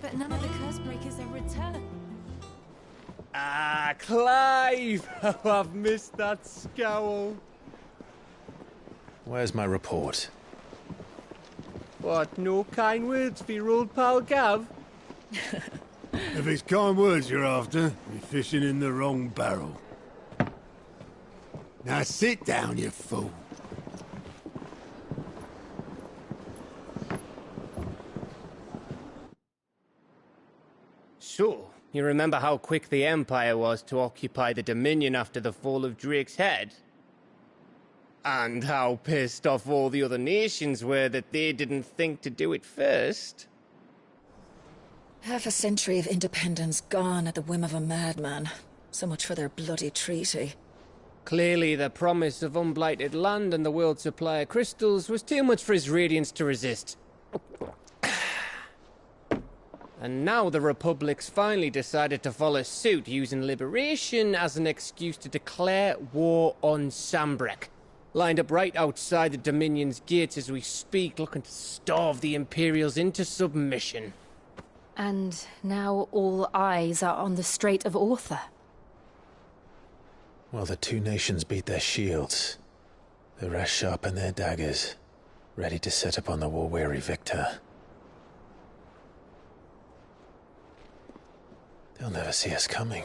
But none of the curse breakers have returned. Ah, Clive! Oh, I've missed that scowl. Where's my report? What, no kind words for your old pal Gav? If it's kind words you're after, you're fishing in the wrong barrel. Now sit down, you fool. So, you remember how quick the Empire was to occupy the Dominion after the fall of Drake's head? And how pissed off all the other nations were that they didn't think to do it first? Half a century of independence gone at the whim of a madman. So much for their bloody treaty. Clearly, the promise of unblighted land and the world's supply of crystals was too much for his radiance to resist. And now the Republic's finally decided to follow suit, using liberation as an excuse to declare war on Sambrek. Lined up right outside the Dominion's gates as we speak, looking to starve the Imperials into submission. And now all eyes are on the Strait of Author. While the two nations beat their shields, the rest sharpen their daggers, ready to set upon the war-weary victor. They'll never see us coming.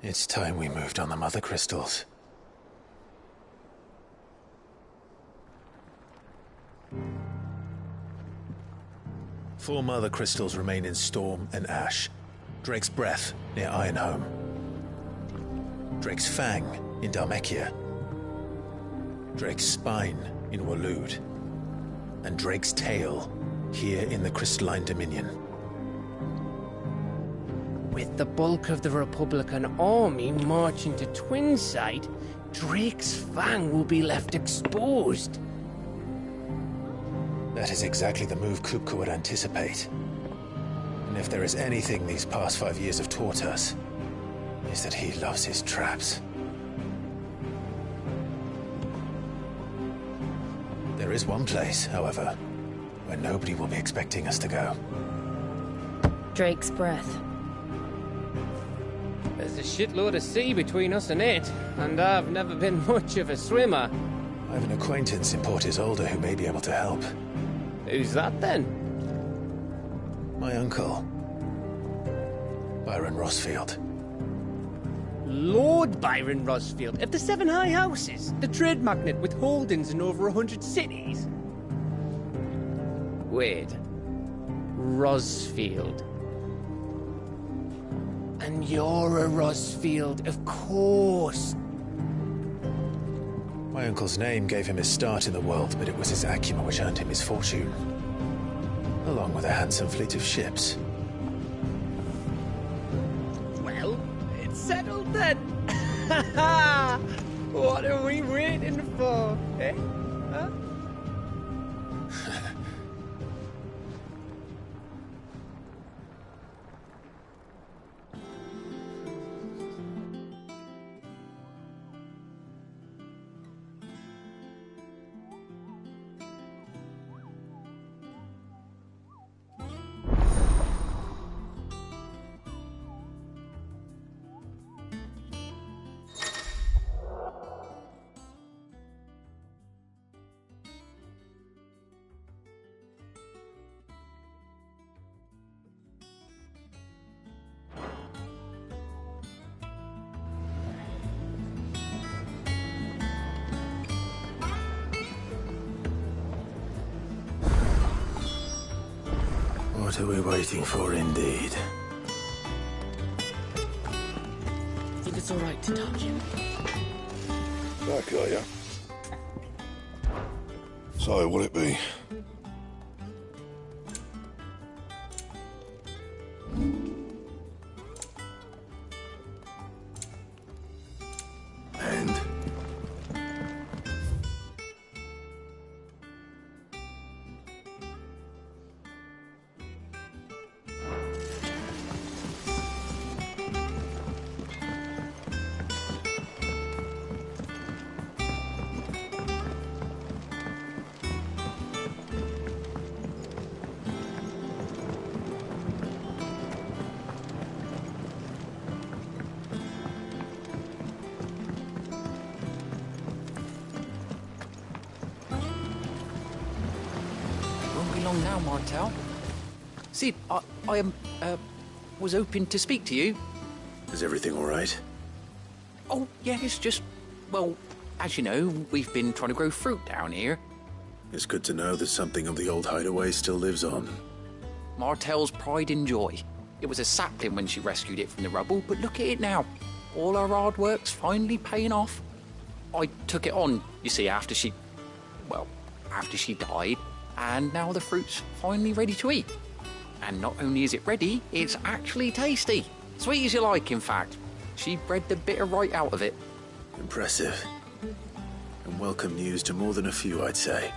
It's time we moved on the Mother Crystals. Four Mother Crystals remain in Storm and Ash. Drake's Breath near Ironhome. Drake's Fang in Dhalmekia. Drake's Spine in Waloed. And Drake's Tail here in the Crystalline Dominion. With the bulk of the Republican army marching to Twinside, Drake's Fang will be left exposed. That is exactly the move Kupka would anticipate. And if there is anything these past 5 years have taught us, is that he loves his traps. There is one place, however, where nobody will be expecting us to go. Drake's Breath. There's a shitload of sea between us and it, and I've never been much of a swimmer. I have an acquaintance in Port Isolde who may be able to help. Who's that then? My uncle, Byron Rosfield. Lord Byron Rosfield of the Seven High Houses, the trade magnate with holdings in over 100 cities. Wait, Rosfield. And you're a Rosfield, of course. My uncle's name gave him his start in the world, but it was his acumen which earned him his fortune. Along with a handsome fleet of ships. Well, it's settled then. What are we waiting for, eh? Huh? What are we waiting for, indeed? Think it's all right to touch him? Back, are ya? So, what'll it be? And? be long now, Martel. Sid, I was hoping to speak to you. Is everything all right? Oh, yeah, it's just, well, as you know, we've been trying to grow fruit down here. It's good to know that something of the old hideaway still lives on. Martel's pride and joy. It was a sapling when she rescued it from the rubble, but look at it now. All our hard work's finally paying off. I took it on, you see, after she died, and now the fruit's finally ready to eat. And not only is it ready, it's actually tasty. Sweet as you like, in fact. She bred the bitter right out of it. Impressive. And welcome news to more than a few, I'd say.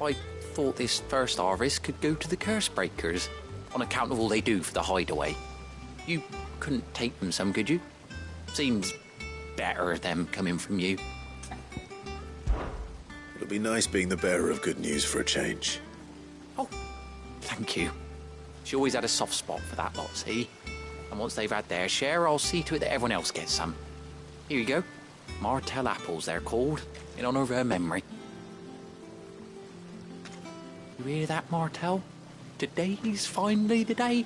I thought this first harvest could go to the curse breakers, on account of all they do for the hideaway. You couldn't take them some, could you? Seems better them coming from you. It'll be nice being the bearer of good news for a change. Oh, thank you. She always had a soft spot for that lot, see? And once they've had their share, I'll see to it that everyone else gets some. Here you go. Martel apples, they're called, in honour of her memory. You hear that, Martel? Today's finally the day.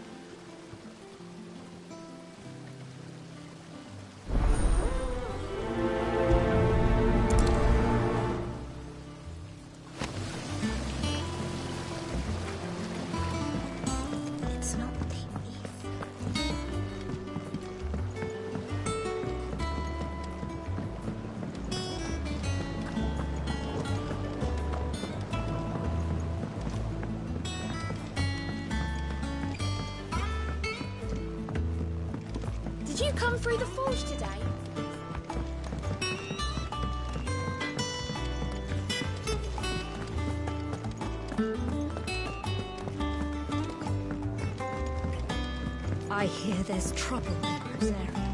Did you come through the forge today? I hear there's trouble in this area.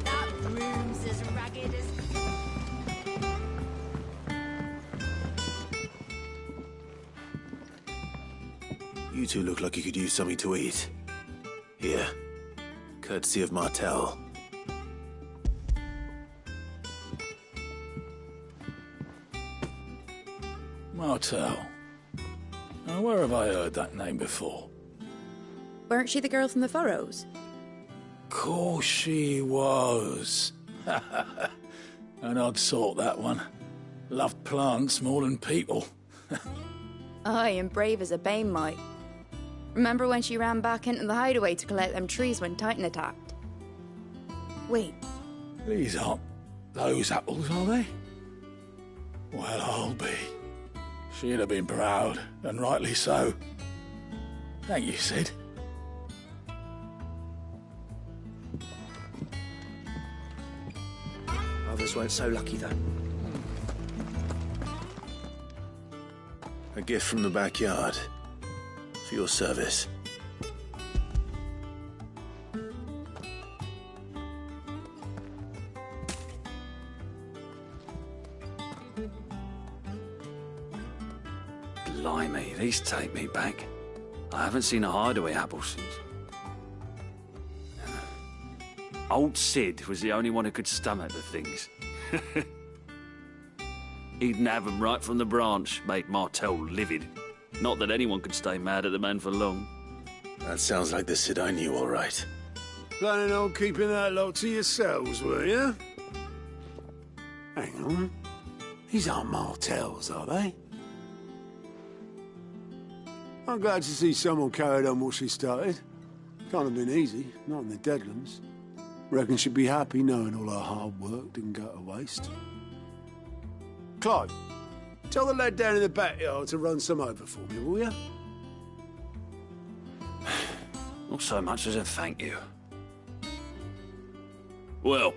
That room's as ragged as... You two look like you could use something to eat. Here, courtesy of Martel. Martel. Now, where have I heard that name before? Weren't she the girl from the Furrows? Course she was. An odd sort, that one. Loved plants more than people. Aye, and brave as a bane might. Remember when she ran back into the hideaway to collect them trees when Titan attacked? Wait. These aren't those apples, are they? Well, I'll be. She'd have been proud, and rightly so. Thank you, Sid. Others weren't so lucky, though. A gift from the backyard. For your service. Blimey, these take me back. I haven't seen a hideaway apple since. Old Sid was the only one who could stomach the things. He'd nab them right from the branch, make Martel livid. Not that anyone could stay mad at the man for long. That sounds like the Sid I knew, all right. Planning on keeping that lot to yourselves, were you? Hang on. These aren't Martels, are they? I'm glad to see someone carried on what she started. Can't have been easy, not in the Deadlands. Reckon she'd be happy knowing all her hard work didn't go to waste. Clive, tell the lad down in the backyard to run some over for me, will you? Not so much as a thank you. Well,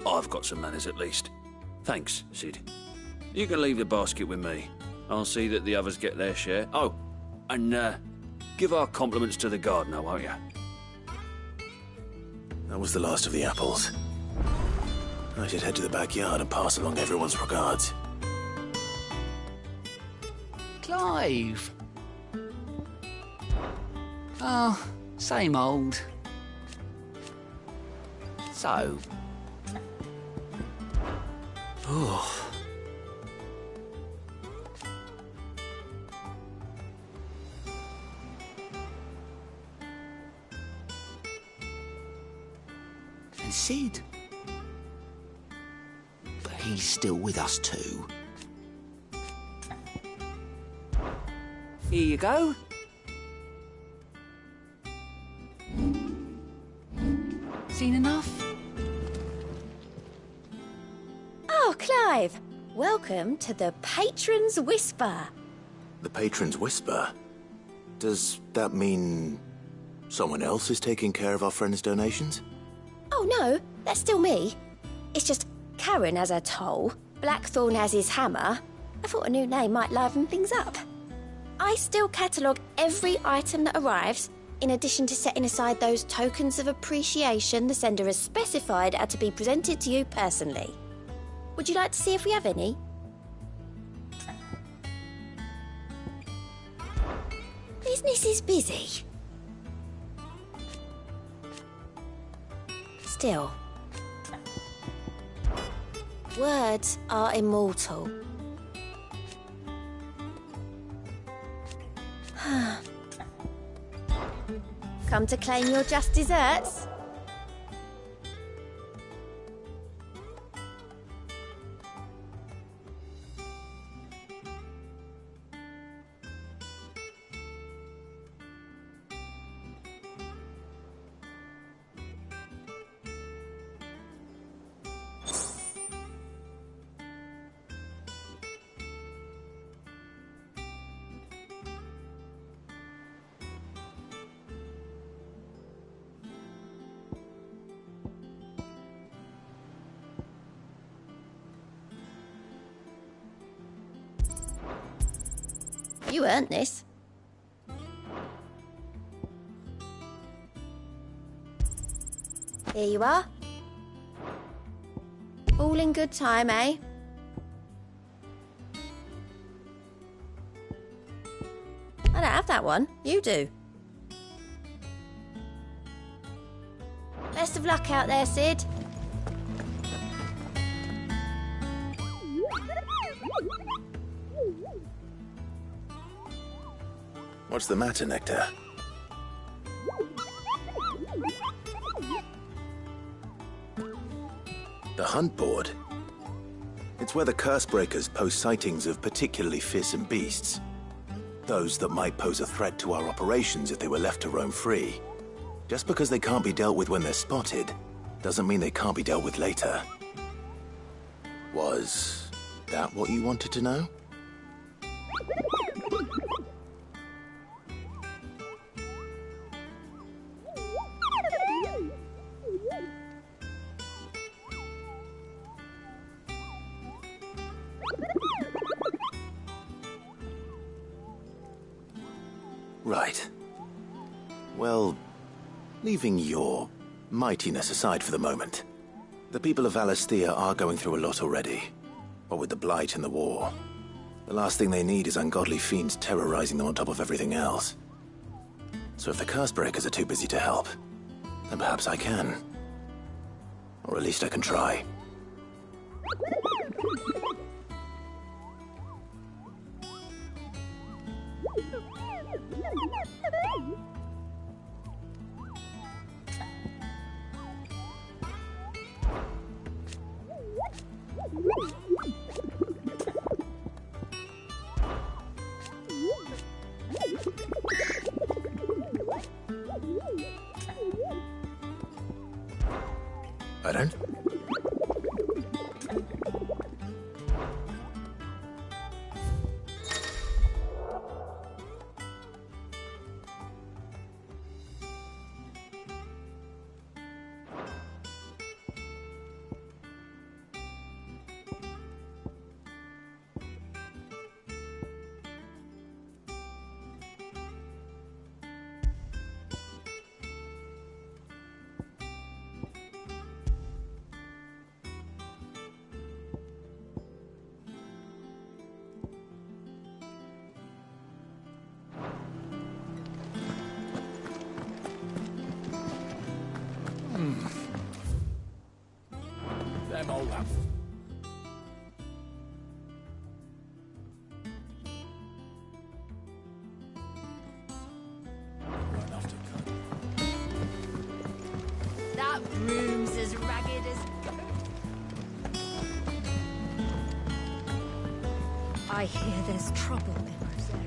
I've got some manners at least. Thanks, Sid. You can leave the basket with me. I'll see that the others get their share. Oh, and give our compliments to the gardener, won't you? That was the last of the apples. I should head to the backyard and pass along everyone's regards. Clive. Oh, same old. Oh. And Sid. But he's still with us too. Here you go. Seen enough? Oh, Clive! Welcome to the Patron's Whisper. The Patron's Whisper? Does that mean someone else is taking care of our friend's donations? Oh no, that's still me. It's just Karen has her toll, Blackthorn has his hammer. I thought a new name might liven things up. I still catalogue every item that arrives, in addition to setting aside those tokens of appreciation the sender has specified are to be presented to you personally. Would you like to see if we have any? Business is busy. Still, words are immortal. Come to claim your just desserts? You earned this. Here you are. All in good time, eh? I don't have that one. You do. Best of luck out there, Sid. What's the matter, Nectar? The hunt board? It's where the Cursebreakers post sightings of particularly fearsome beasts. Those that might pose a threat to our operations if they were left to roam free. Just because they can't be dealt with when they're spotted, doesn't mean they can't be dealt with later. Was that what you wanted to know? Right. Well, leaving your mightiness aside for the moment, the people of Valisthea are going through a lot already. What with the Blight and the war, the last thing they need is ungodly fiends terrorizing them on top of everything else. So if the Cursebreakers are too busy to help, then perhaps I can. Or at least I can try. Pardon? Them old up. I hear there's trouble in Rosera.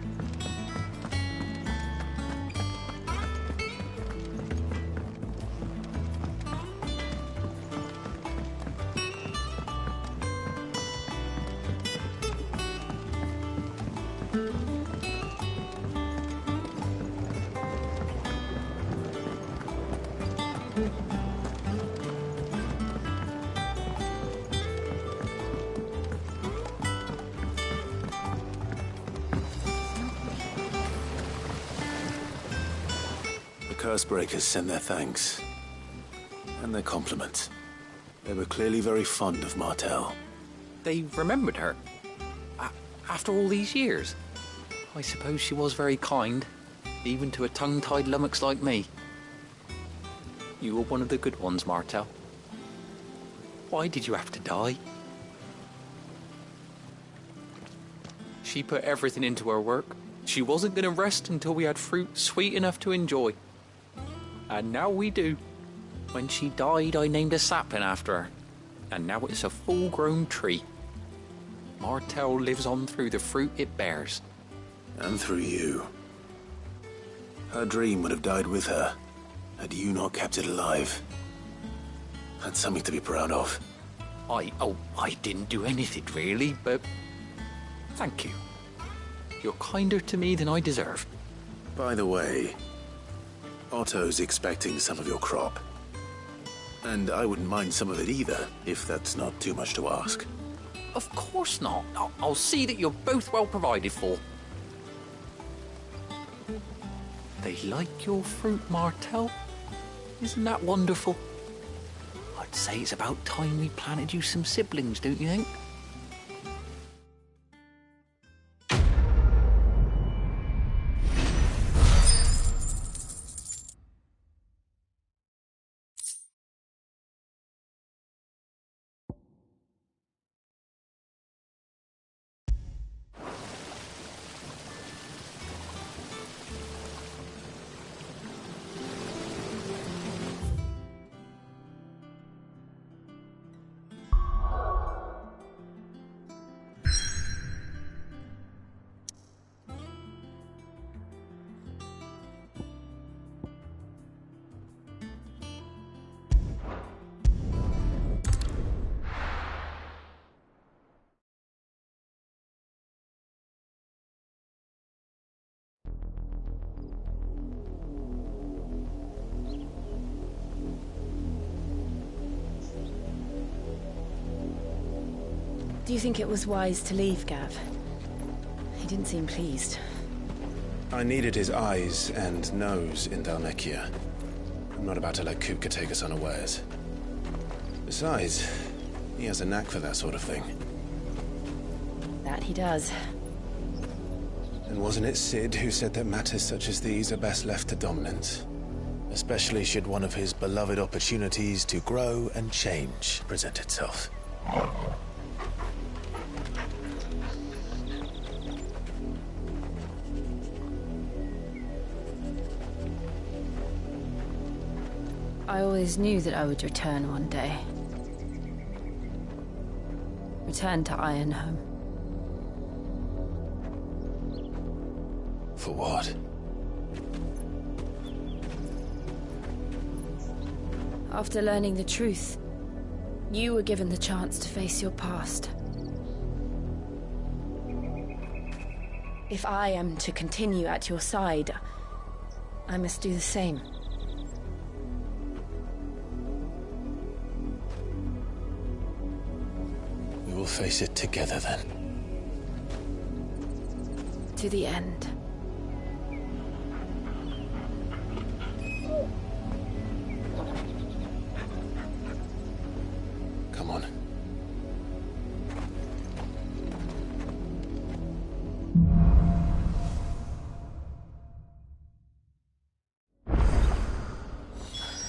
Cursebreakers send their thanks. And their compliments. They were clearly very fond of Martel. They remembered her. After all these years. I suppose she was very kind, even to a tongue-tied lummox like me. You were one of the good ones, Martel. Why did you have to die? She put everything into her work. She wasn't going to rest until we had fruit sweet enough to enjoy. And now we do. When she died, I named a sapling after her. And now it's a full-grown tree. Martel lives on through the fruit it bears. And through you. Her dream would have died with her, had you not kept it alive. That's something to be proud of. I didn't do anything really, but thank you. You're kinder to me than I deserve. By the way, Otto's expecting some of your crop. And I wouldn't mind some of it either, if that's not too much to ask. Of course not. I'll see that you're both well provided for. They like your fruit, Martel. Isn't that wonderful? I'd say it's about time we planted you some siblings, don't you think? Do you think it was wise to leave, Gav? He didn't seem pleased. I needed his eyes and nose in Dhalmekia. I'm not about to let Kupka take us unawares. Besides, he has a knack for that sort of thing. That he does. And wasn't it Cid who said that matters such as these are best left to dominance? Especially should one of his beloved opportunities to grow and change present itself. I always knew that I would return one day. Return to Ironhome. For what? After learning the truth, you were given the chance to face your past. If I am to continue at your side, I must do the same. We will face it together then. To the end. Come on.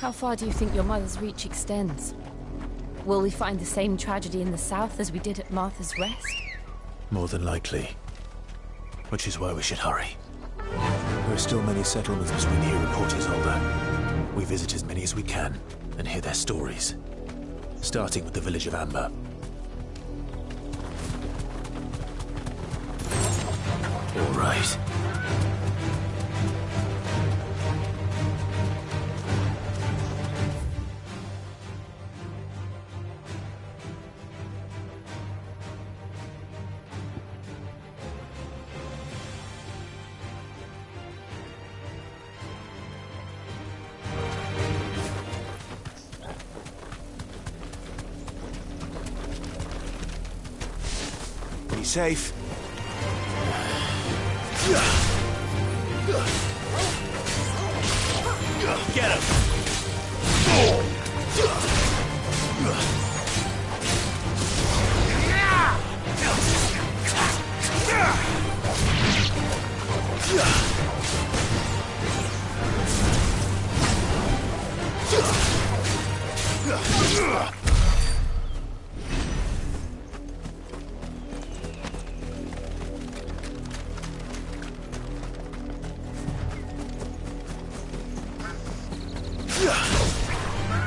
How far do you think your mother's reach extends? Will we find the same tragedy in the south as we did at Martha's Rest? More than likely. Which is why we should hurry. There are still many settlements between here and Port Isolde. We visit as many as we can and hear their stories. Starting with the village of Amber. right. Be safe. Get him!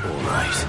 All right.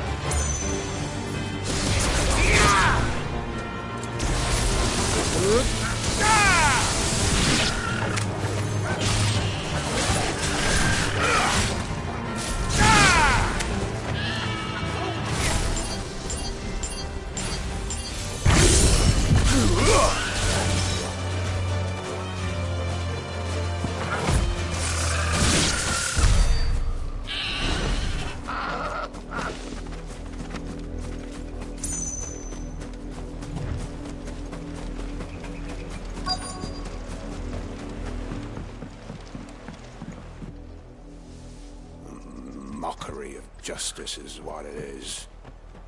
Mockery of justice is what it is.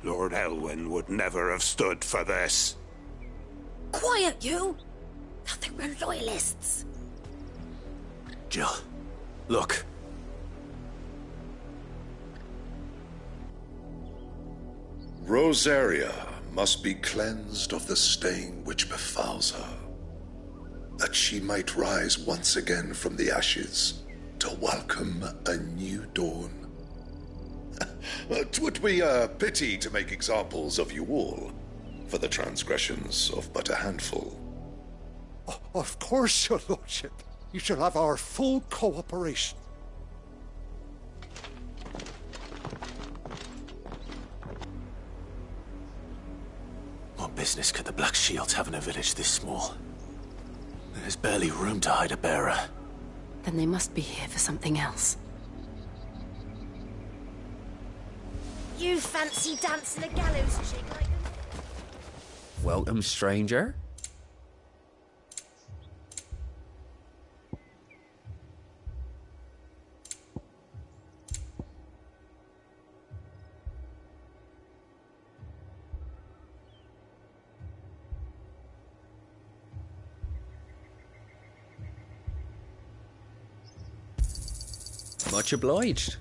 Lord Elwyn would never have stood for this. Quiet, you! I think we're loyalists. Jill, look. Rosaria must be cleansed of the stain which befouls her, that she might rise once again from the ashes to welcome a new dawn. 'Twould be a pity to make examples of you all for the transgressions of but a handful. Of course, your lordship. You shall have our full cooperation. What business could the Black Shields have in a village this small? There's barely room to hide a bearer. Then they must be here for something else. You fancy dancing a gallows chick like them? Welcome, stranger. Much obliged.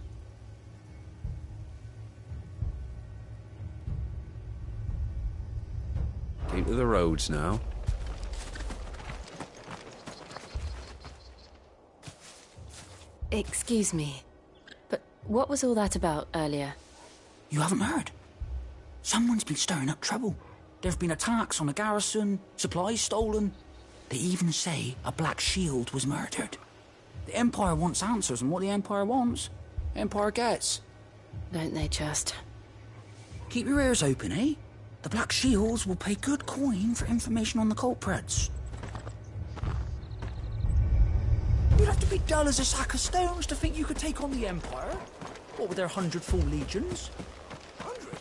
Into the roads now. Excuse me, but what was all that about earlier? You haven't heard? Someone's been stirring up trouble. There have been attacks on the garrison, supplies stolen. They even say a Black Shield was murdered. The Empire wants answers, and what the Empire wants, Empire gets. Don't they just? Keep your ears open, eh? The Black Shields will pay good coin for information on the culprits. You'd have to be dull as a sack of stones to think you could take on the Empire. What with their 100 full legions? 100?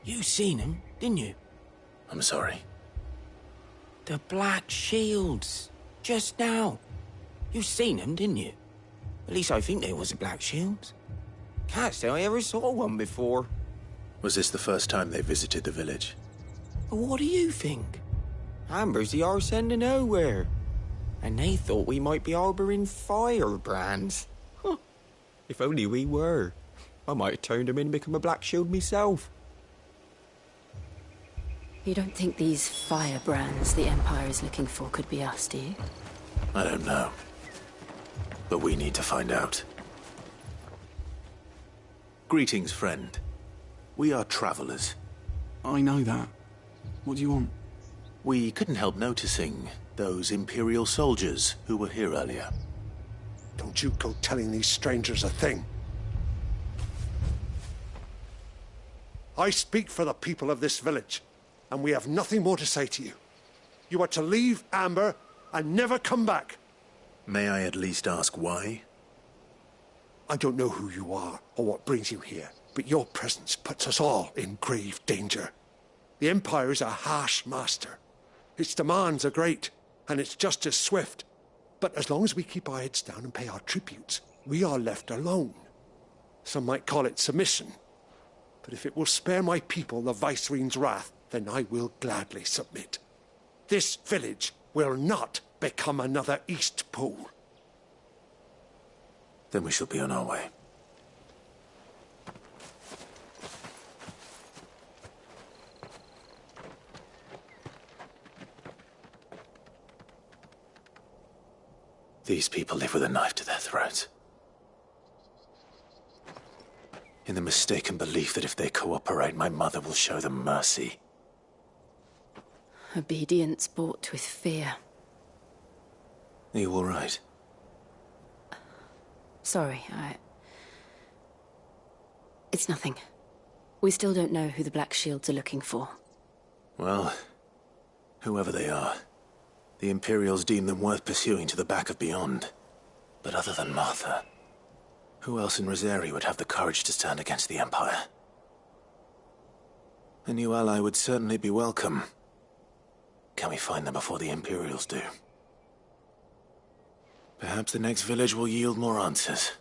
You seen him, didn't you? I'm sorry. The Black Shields. Just now. You seen them, didn't you? At least I think there was a Black Shield. Can't say I ever saw one before. Was this the first time they visited the village? But what do you think? Amber's the arse end of nowhere. And they thought we might be harbouring firebrands. Huh. If only we were. I might have turned them in and become a Black Shield myself. You don't think these firebrands the Empire is looking for could be us, do you? I don't know. But we need to find out. Greetings, friend. We are travelers. I know that. What do you want? We couldn't help noticing those Imperial soldiers who were here earlier. Don't you go telling these strangers a thing. I speak for the people of this village, and we have nothing more to say to you. You are to leave Amber and never come back. May I at least ask why? I don't know who you are or what brings you here, but your presence puts us all in grave danger. The Empire is a harsh master. Its demands are great, and its justice swift. But as long as we keep our heads down and pay our tributes, we are left alone. Some might call it submission. But if it will spare my people the Viceroy's wrath, then I will gladly submit. This village will not become another Eastpool. Then we shall be on our way. These people live with a knife to their throats. In the mistaken belief that if they cooperate, my mother will show them mercy. Obedience bought with fear. Are you all right? Sorry, It's nothing. We still don't know who the Black Shields are looking for. Well, whoever they are, the Imperials deem them worth pursuing to the back of beyond. But other than Martha, who else in Rosari would have the courage to stand against the Empire? A new ally would certainly be welcome. Can we find them before the Imperials do? Perhaps the next village will yield more answers.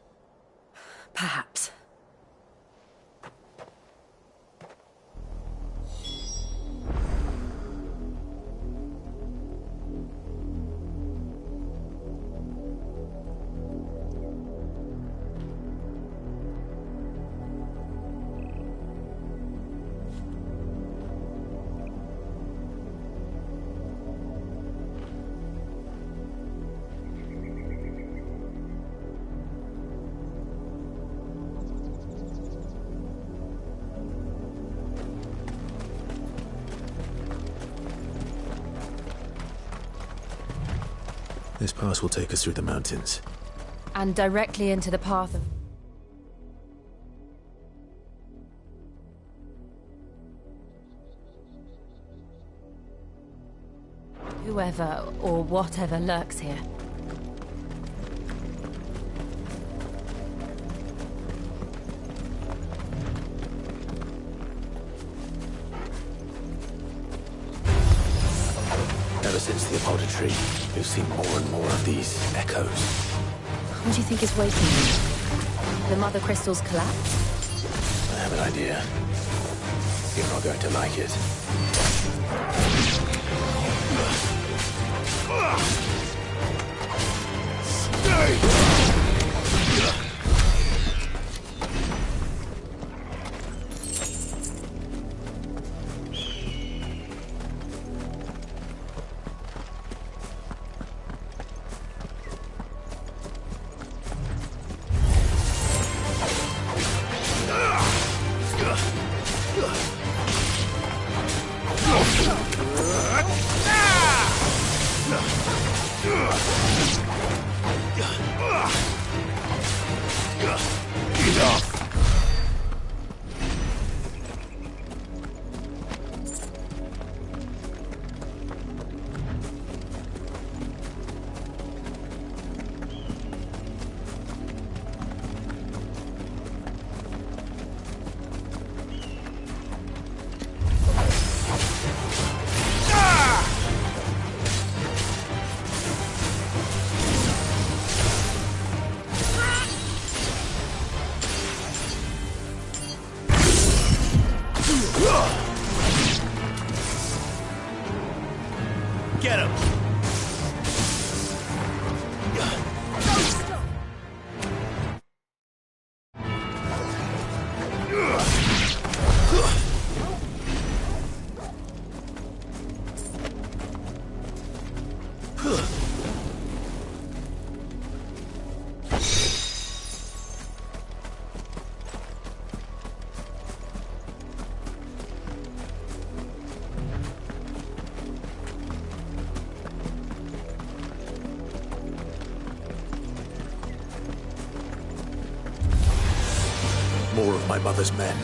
Perhaps. This pass will take us through the mountains. And directly into the path of... whoever or whatever lurks here. Ever since the Apollo tree, we've seen more and more of these echoes. What do you think is waiting them? The Mother Crystal's collapse? I have an idea. You're not going to like it. more of my mother's men.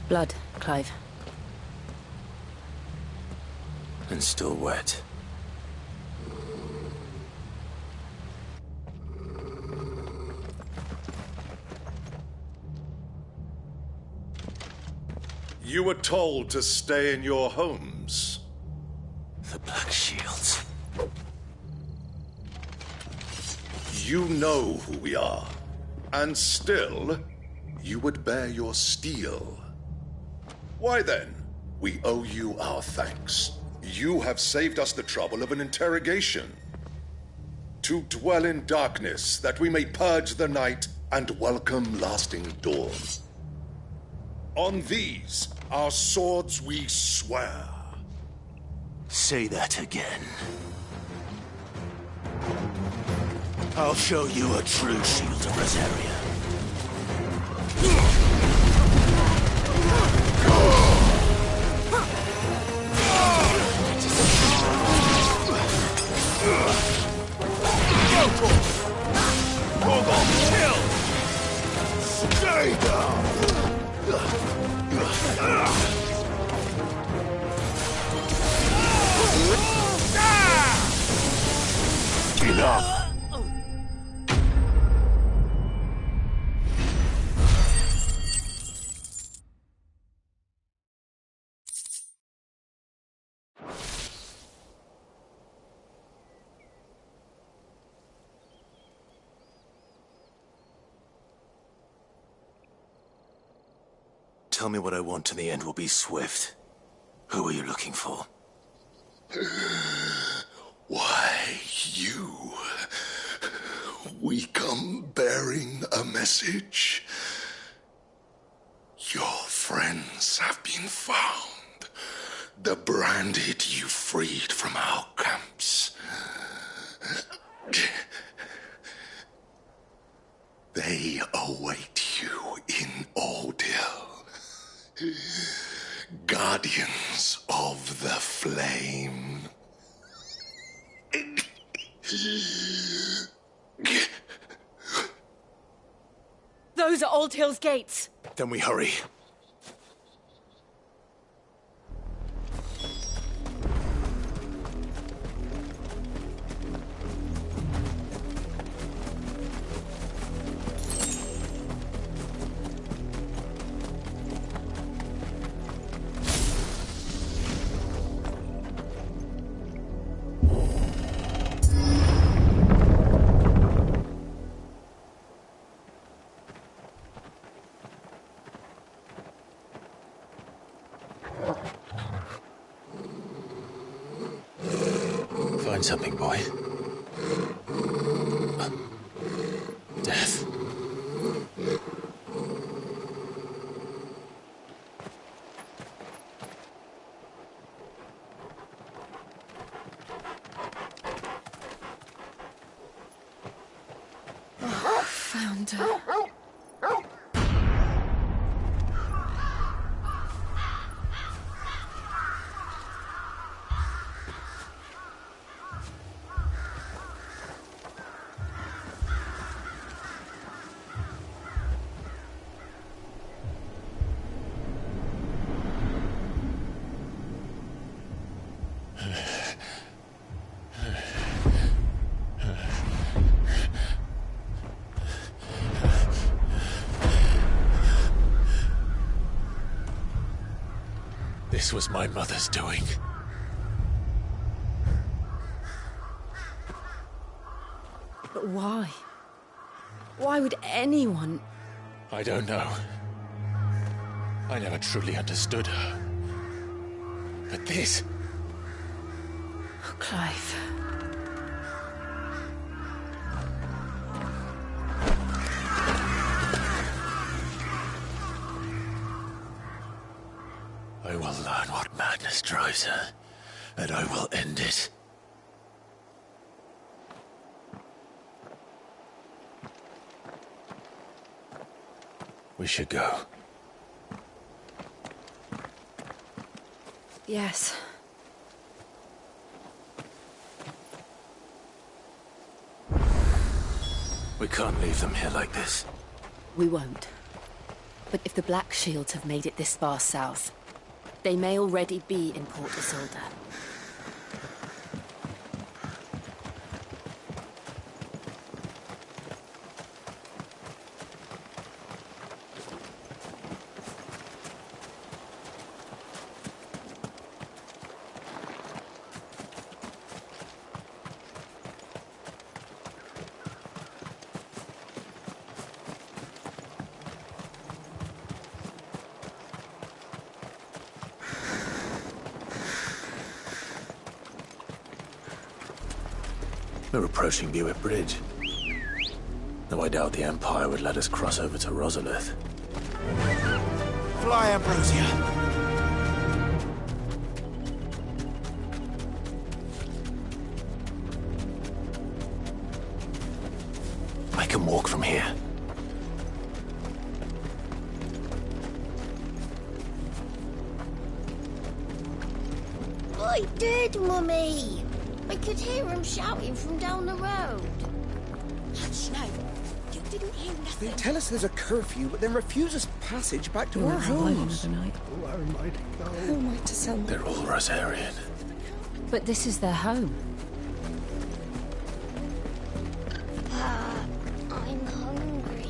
Blood, Clive. And still wet. You were told to stay in your homes. The Black Shields. You know who we are. And still, you would bear your steel. Why then, we owe you our thanks. You have saved us the trouble of an interrogation. To dwell in darkness, that we may purge the night and welcome lasting dawn. On these, our swords we swear. Say that again. I'll show you a true shield of Rosaria. Kill! Stay down! Enough! Tell me what I want and the end will be swift. Who are you looking for? Why? message. Your friends have been found. The branded you freed from our camps. They await you in Aldil. Guardians of the Flame. Those are Old Hill's gates. Then we hurry. Find something, boy. Death. Found her. This was my mother's doing. But why? Why would anyone... I don't know. I never truly understood her. But this... Oh, Clive. I will learn what madness drives her, and I will end it. We should go. Yes. We can't leave them here like this. We won't. But if the Black Shields have made it this far south, they may already be in Port Isolde. We're approaching Buick Bridge. Though I doubt the Empire would let us cross over to Rosalith. Fly, Ambrosia. I can walk from here. I did, Mummy. I could hear him shouting from down the road. Hush, no. You didn't hear nothing. They tell us there's a curfew, but then refuse us passage back to our homes. Oh, Almighty God. Almighty Son. They're all Rosarian. But this is their home. I'm hungry.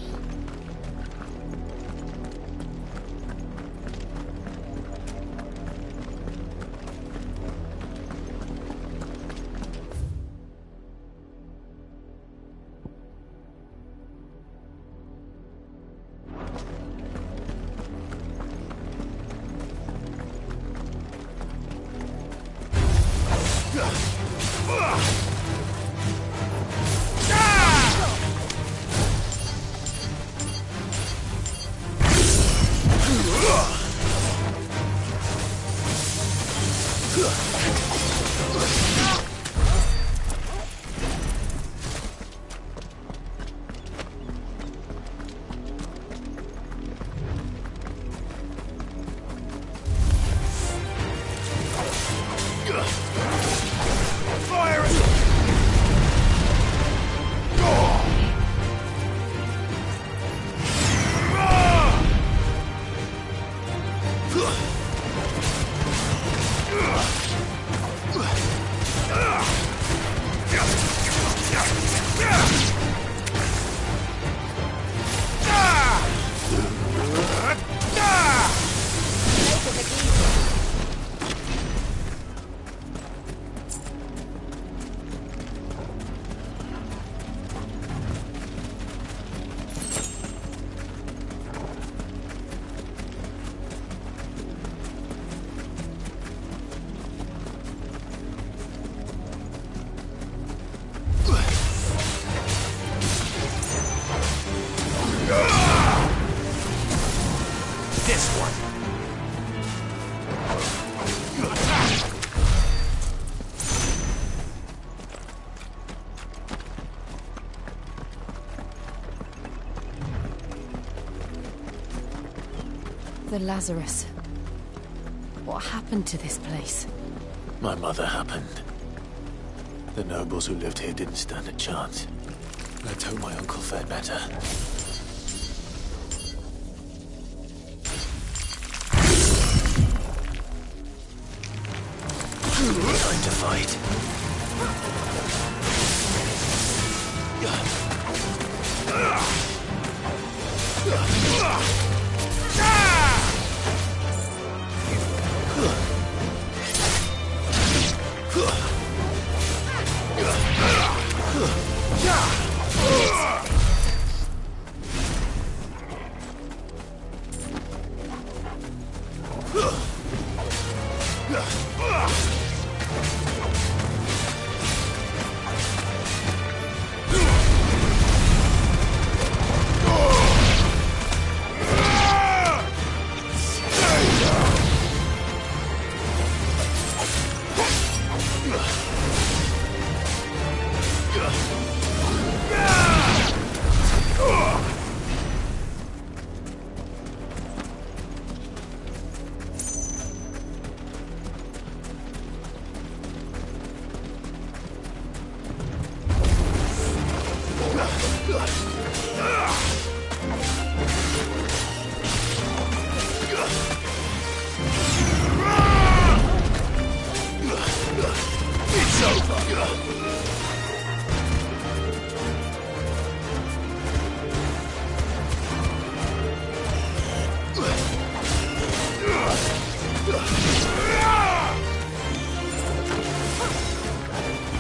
The Lazarus. What happened to this place? My mother happened. The nobles who lived here didn't stand a chance. Let's hope my uncle fared better. Time to fight.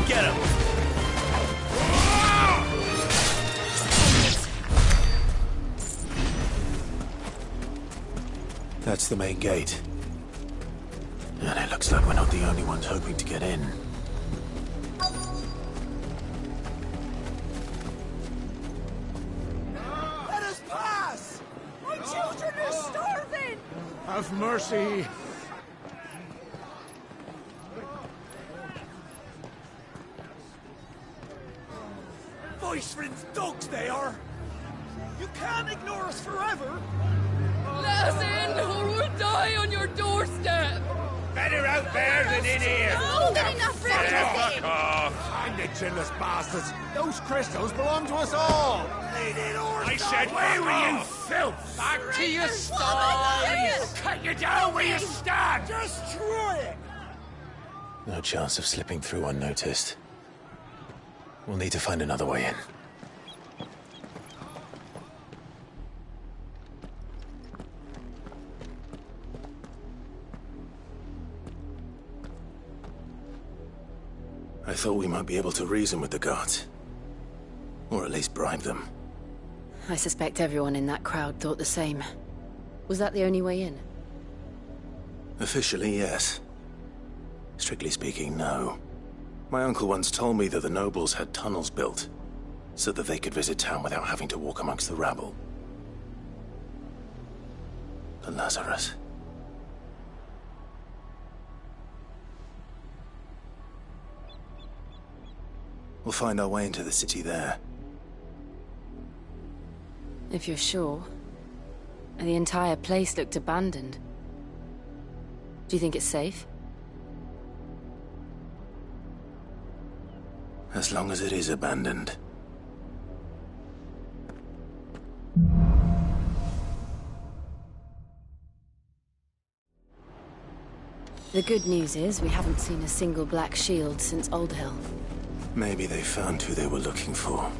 Get him! That's the main gate. And it looks like we're not the only ones hoping to get in. Let us pass! My children are starving! Have mercy! Voice-rin's dogs they are! You can't ignore us forever! Let us in, or we'll die on your doorstep! Better out there than in here! More than enough room to Fuck off! Find the chinless bastards! Those crystals belong to us all! I said, where were you, filth? Back to your sties! Cut you down where you stand! Destroy it! No chance of slipping through unnoticed. We'll need to find another way in. I thought we might be able to reason with the guards. Or at least bribe them. I suspect everyone in that crowd thought the same. Was that the only way in? Officially, yes. Strictly speaking, no. My uncle once told me that the nobles had tunnels built, so that they could visit town without having to walk amongst the rabble. The Lazarus. We'll find our way into the city there. If you're sure. The entire place looked abandoned. Do you think it's safe? As long as it is abandoned. The good news is we haven't seen a single black shield since Old Hill. Maybe they found who they were looking for.